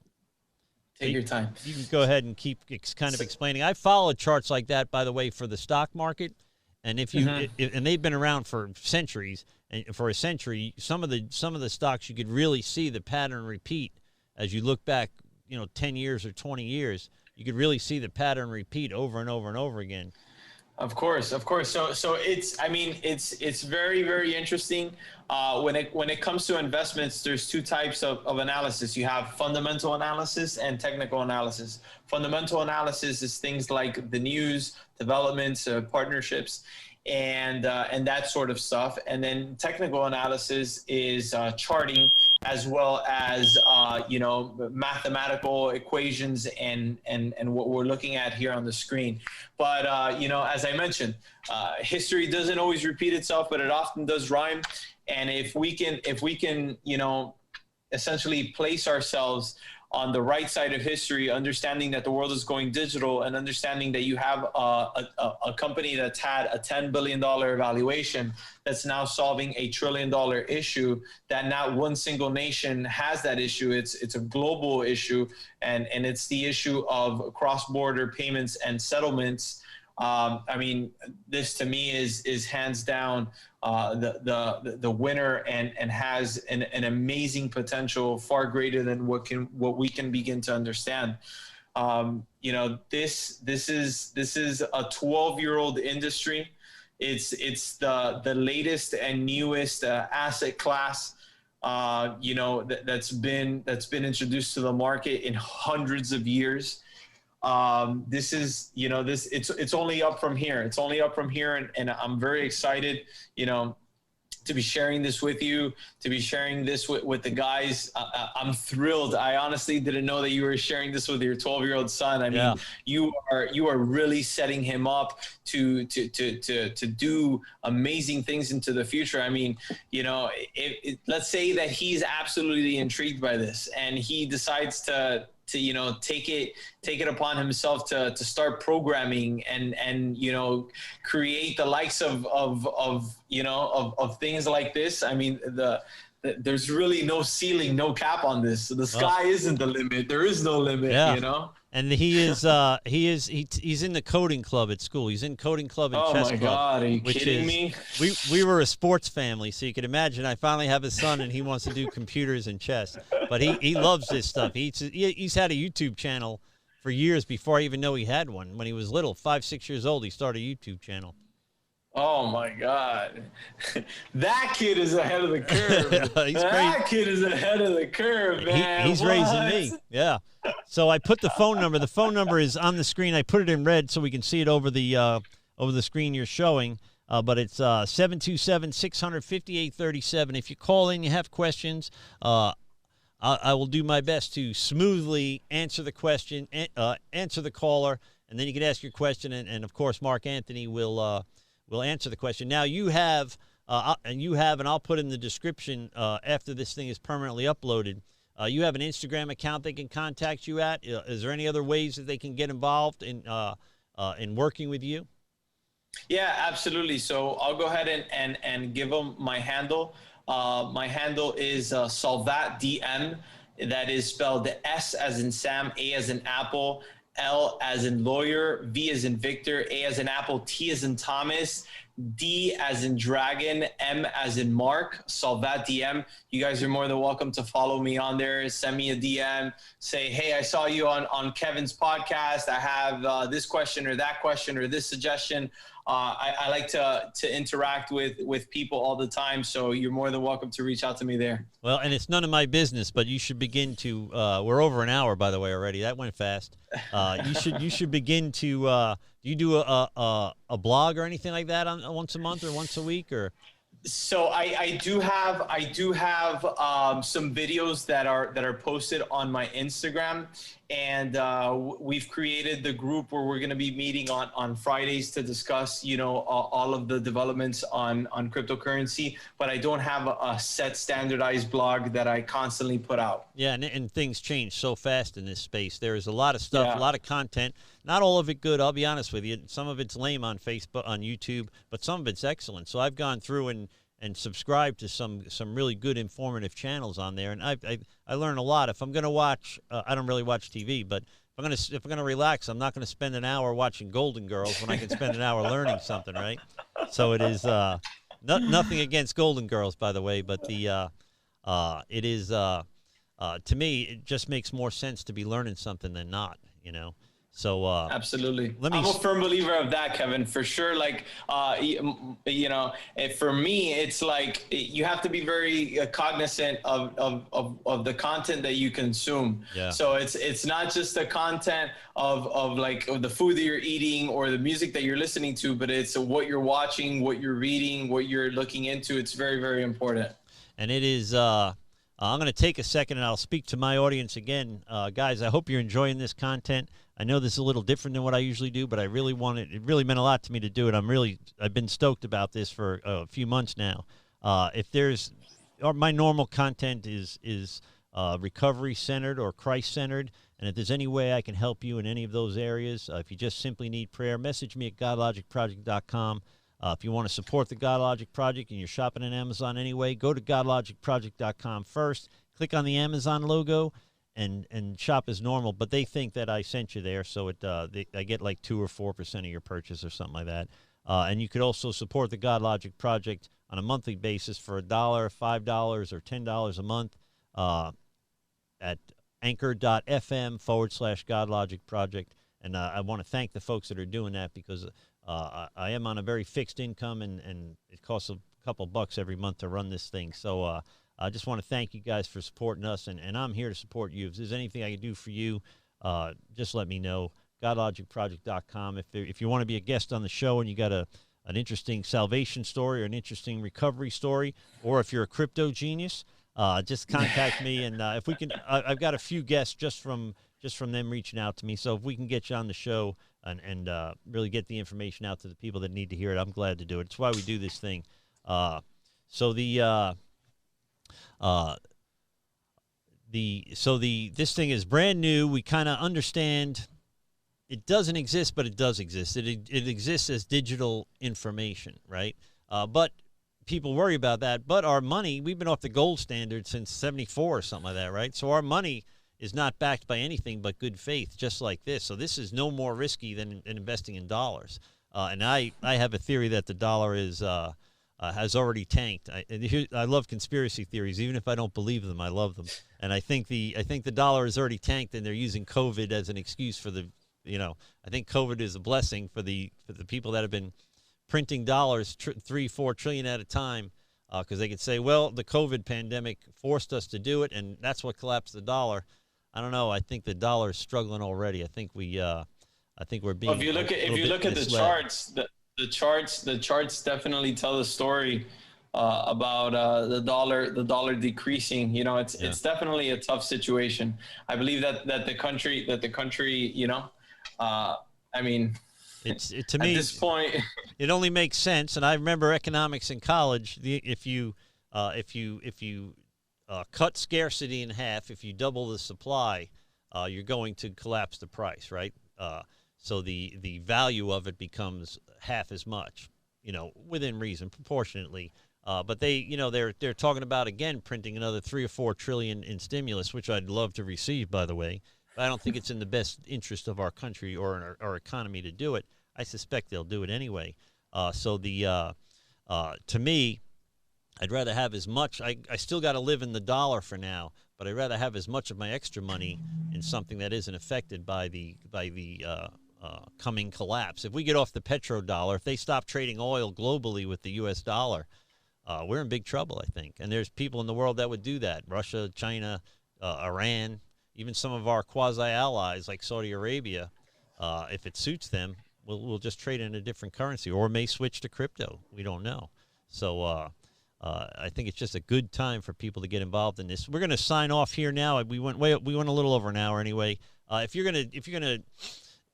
Take your time. You can go ahead and keep kind of explaining. I follow charts like that, by the way, for the stock market, and and they've been around for centuries. And for a century, some of the stocks you could really see the pattern repeat as you look back, 10 years or 20 years. You could really see the pattern repeat over and over and over again. Of course. So it's very, very interesting. When it comes to investments, there's two types of analysis. You have fundamental analysis and technical analysis. Fundamental analysis is things like the news, developments, partnerships. and that sort of stuff. And then technical analysis is charting, as well as mathematical equations and what we're looking at here on the screen. But as I mentioned, history doesn't always repeat itself, but it often does rhyme. And if we can essentially place ourselves on the right side of history, understanding that the world is going digital, and understanding that you have a company that's had a $10 billion valuation that's now solving a $1 trillion issue, that not one single nation has that issue. It's a global issue, and it's the issue of cross-border payments and settlements. I mean, this to me is hands down the winner, and has an amazing potential, far greater than what we can begin to understand. This is a 12-year-old industry. It's the latest and newest asset class that's been introduced to the market in hundreds of years. This is, it's only up from here. It's only up from here. And I'm very excited, to be sharing this with you, to be sharing this with the guys. I'm thrilled. I honestly didn't know that you were sharing this with your 12-year-old son. I mean, you are really setting him up to do amazing things into the future. I mean, let's say that he's absolutely intrigued by this, and he decides to take it upon himself to start programming and create the likes of things like this. I mean, there's really no ceiling, no cap on this. The sky isn't the limit. There is no limit. And he's in the coding club at school. He's in coding club and chess club. Oh my God, are you kidding me? We were a sports family, so you can imagine. I finally have a son, and he wants to do computers and chess. But he loves this stuff. He's had a YouTube channel for years before I even know he had one. When he was little, 5, 6 years old, he started a YouTube channel. Oh my God, that kid is ahead of the curve. That kid is ahead of the curve, man. He's raising me. Yeah. So I put the phone number. The phone number is on the screen. I put it in red so we can see it over the screen you're showing. But it's 727-600-5837. If you call in, you have questions, I will do my best to smoothly answer the question, answer the caller, and then you can ask your question, and of course, Marc Anthony will answer the question. Now you have, and I'll put in the description after this thing is permanently uploaded. You have an Instagram account they can contact you at. Is there any other ways that they can get involved in working with you? Yeah, absolutely. So I'll go ahead and give them my handle. My handle is SolvatDM. That is spelled S as in Sam, A as in Apple, L as in lawyer, V as in Victor, A as in Apple, T as in Thomas, D as in Dragon, M as in Mark, SolvatDM. You guys are more than welcome to follow me on there. Send me a DM. Say, hey, I saw you on Kevin's podcast. I have this question or that question or this suggestion. I like to interact with people all the time, so you're more than welcome to reach out to me there. Well, and it's none of my business, but you should begin to. We're over an hour, by the way, already. That went fast. You should begin to. Do you do a blog or anything like that on once a month or once a week or? So I do have some videos that are posted on my Instagram, and we've created the group where we're going to be meeting on Fridays to discuss all of the developments on cryptocurrency. But I don't have a set standardized blog that I constantly put out. Yeah, and things change so fast in this space. There is a lot of stuff, a lot of content. Not all of it good, I'll be honest with you. Some of it's lame on Facebook, on YouTube, but some of it's excellent. So I've gone through and subscribed to some really good informative channels on there, and I learn a lot. If I'm going to watch, I don't really watch TV, but if I'm gonna relax, I'm not going to spend an hour watching Golden Girls when I can spend an hour learning something, right? So it is nothing against Golden Girls, by the way, but it is to me, it just makes more sense to be learning something than not, So absolutely, let me. I'm a firm believer of that, Kevin, for sure. Like, for me, it's like you have to be very cognizant of the content that you consume. Yeah. So it's not just the content of the food that you're eating or the music that you're listening to, but it's what you're watching, what you're reading, what you're looking into. It's very, very important. And it is. I'm going to take a second and I'll speak to my audience again. Guys, I hope you're enjoying this content. I know this is a little different than what I usually do, but I really wanted, it really meant a lot to me to do it. I've been stoked about this for a few months now. My normal content is recovery centered or Christ centered. And if there's any way I can help you in any of those areas, if you just simply need prayer, message me at godlogicproject.com. If you want to support the Godlogic Project and you're shopping on Amazon anyway, go to godlogicproject.com first. Click on the Amazon logo and shop as normal. But they think that I sent you there, so I get like 2 or 4% of your purchase or something like that. And you could also support the Godlogic Project on a monthly basis for $1, $5, or $10 a month at anchor.fm/Godlogic Project. And I want to thank the folks that are doing that because I am on a very fixed income, and it costs a couple bucks every month to run this thing. So I just want to thank you guys for supporting us, and I'm here to support you. If there's anything I can do for you, just let me know. GodlogicProject.com. If you want to be a guest on the show and you got an interesting salvation story or an interesting recovery story, or if you're a crypto genius, just contact me. And if we can, I've got a few guests just from them reaching out to me. So if we can get you on the show and really get the information out to the people that need to hear it, I'm glad to do it. It's why we do this thing. This thing is brand new. We kind of understand it doesn't exist, but it does exist. It exists as digital information, right? But people worry about that. But our money, we've been off the gold standard since '74 or something like that, right? So our money is not backed by anything but good faith, just like this. So this is no more risky than investing in dollars. And I have a theory that the dollar has already tanked. I love conspiracy theories, even if I don't believe them. I love them, and I think the dollar is already tanked, and they're using COVID as an excuse for the. I think COVID is a blessing for the people that have been printing dollars, 3-4 trillion at a time, because they could say, well, the COVID pandemic forced us to do it, and that's what collapsed the dollar. I don't know. I think the dollar is struggling already. I think we're being. Well, if you look at the charts, the charts definitely tell the story about the dollar decreasing. It's definitely a tough situation. I believe that the country, I mean, to me at this point, it only makes sense. And I remember economics in college. If you cut scarcity in half, if you double the supply, you're going to collapse the price, right? So the value of it becomes half as much, within reason, proportionately. But they're talking about, again, printing another 3 or 4 trillion in stimulus, which I'd love to receive, by the way. But I don't think it's in the best interest of our country or our economy to do it. I suspect they'll do it anyway. To me, I'd rather have as much. I still got to live in the dollar for now, but I'd rather have as much of my extra money in something that isn't affected by the coming collapse. If we get off the petrodollar, if they stop trading oil globally with the U.S. dollar, we're in big trouble, I think. And there's people in the world that would do that: Russia, China, Iran, even some of our quasi-allies like Saudi Arabia. If it suits them, we'll just trade in a different currency, or may switch to crypto. We don't know. So. I think it's just a good time for people to get involved in this. We're going to sign off here now. We went a little over an hour anyway. If you're gonna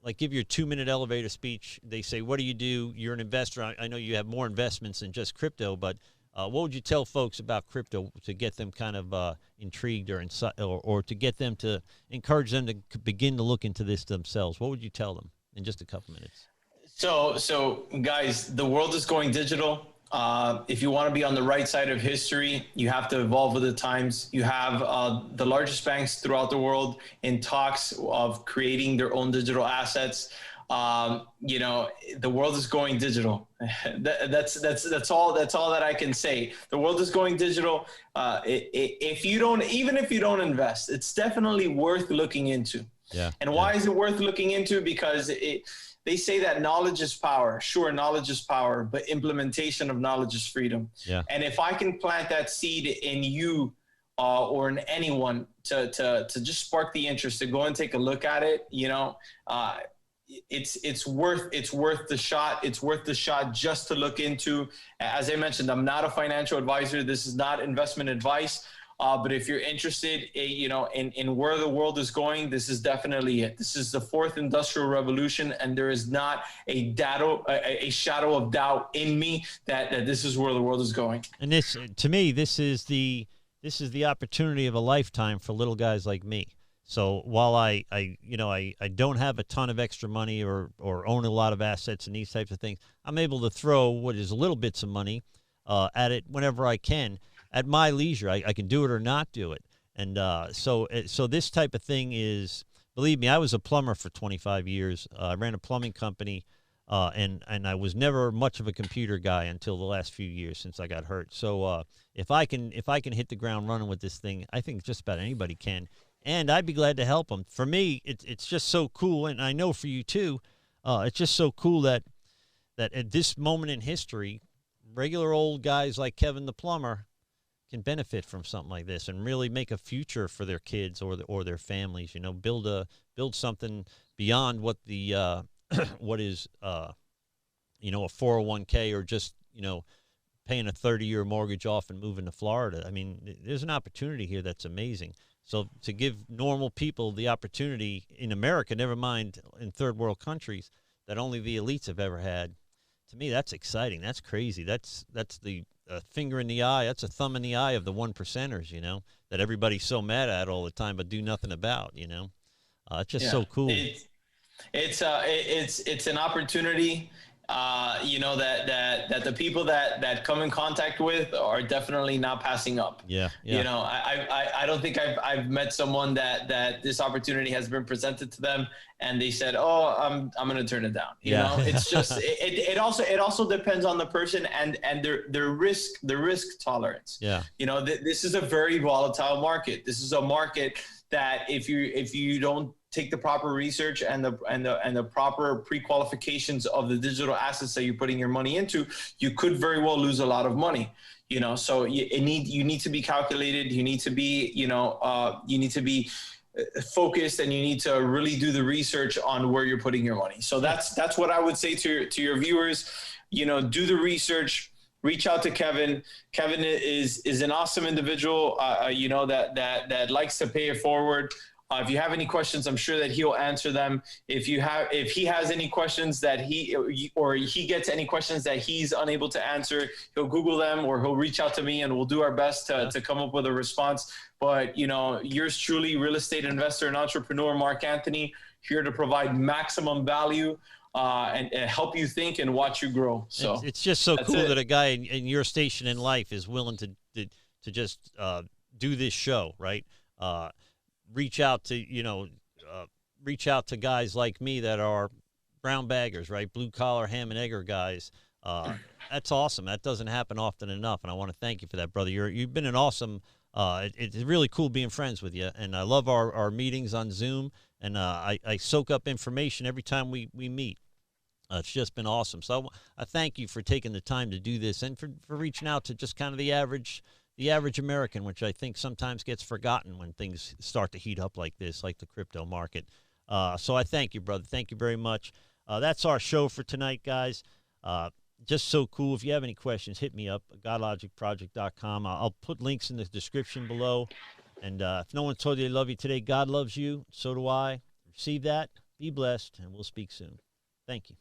like give your 2-minute elevator speech, they say, "What do you do?" You're an investor. I know you have more investments than just crypto, but what would you tell folks about crypto to get them kind of intrigued or to get them to encourage them to begin to look into this themselves? What would you tell them in just a couple minutes? So guys, the world is going digital. If you want to be on the right side of history, you have to evolve with the times. You have the largest banks throughout the world in talks of creating their own digital assets. The world is going digital. That's all that I can say. The world is going digital. Even if you don't invest, it's definitely worth looking into. Yeah. And why is it worth looking into? Because they say that knowledge is power. Sure, knowledge is power, but implementation of knowledge is freedom. Yeah. And if I can plant that seed in you or in anyone to just spark the interest to go and take a look at it, it's worth the shot. It's worth the shot just to look into. As I mentioned, I'm not a financial advisor. This is not investment advice. But if you're interested, in where the world is going, this is definitely it. This is the fourth industrial revolution, and there is not a shadow of doubt in me that this is where the world is going. And this, to me, this is the opportunity of a lifetime for little guys like me. So while I don't have a ton of extra money or own a lot of assets and these types of things, I'm able to throw what is little bits of money at it whenever I can. At my leisure, I can do it or not do it. And so this type of thing is, believe me, I was a plumber for 25 years. I ran a plumbing company, and I was never much of a computer guy until the last few years since I got hurt. So if I can hit the ground running with this thing, I think just about anybody can. And I'd be glad to help them. For me, it's just so cool, and I know for you too, it's just so cool that at this moment in history, regular old guys like Kevin the plumber can benefit from something like this and really make a future for their kids or their families. Build something beyond what the what is a 401k or just paying a 30-year mortgage off and moving to Florida. I mean, there's an opportunity here that's amazing. So to give normal people the opportunity in America, never mind in third world countries, that only the elites have ever had, to me, that's exciting. That's crazy. That's the finger in the eye. That's a thumb in the eye of the 1%ers, that everybody's so mad at all the time, but do nothing about, It's just so cool. It's an opportunity, that the people that come in contact with are definitely not passing up. Yeah. I don't think I've met someone that this opportunity has been presented to them and they said, "Oh, I'm going to turn it down." It's just it also depends on the person and their risk tolerance. Yeah. This is a very volatile market. This is a market that if you don't take the proper research and the proper pre-qualifications of the digital assets that you're putting your money into, you could very well lose a lot of money. So you need to be calculated. You need to be focused, and you need to really do the research on where you're putting your money. So that's what I would say to your viewers. Do the research. Reach out to Kevin. Kevin is an awesome individual. That likes to pay it forward. If you have any questions, I'm sure that he'll answer them. If he has any questions that he gets any questions that he's unable to answer, he'll Google them or he'll reach out to me, and we'll do our best to come up with a response. But yours truly, real estate investor and entrepreneur, Marc Anthony, here to provide maximum value and help you think and watch you grow. So it's just so cool that a guy in your station in life is willing to just do this show, right? Reach out to guys like me that are brown baggers, right? Blue collar ham and egger guys. That's awesome. That doesn't happen often enough, and I want to thank you for that, brother. You've been an awesome. It's really cool being friends with you, and I love our meetings on Zoom, and I soak up information every time we meet. It's just been awesome. So I thank you for taking the time to do this and for reaching out to just kind of the average American, which I think sometimes gets forgotten when things start to heat up like this, like the crypto market. So I thank you, brother. Thank you very much. That's our show for tonight, guys. Just so cool. If you have any questions, hit me up, godlogicproject.com. I'll put links in the description below. And if no one told you they love you today, God loves you. So do I. Receive that. Be blessed, and we'll speak soon. Thank you.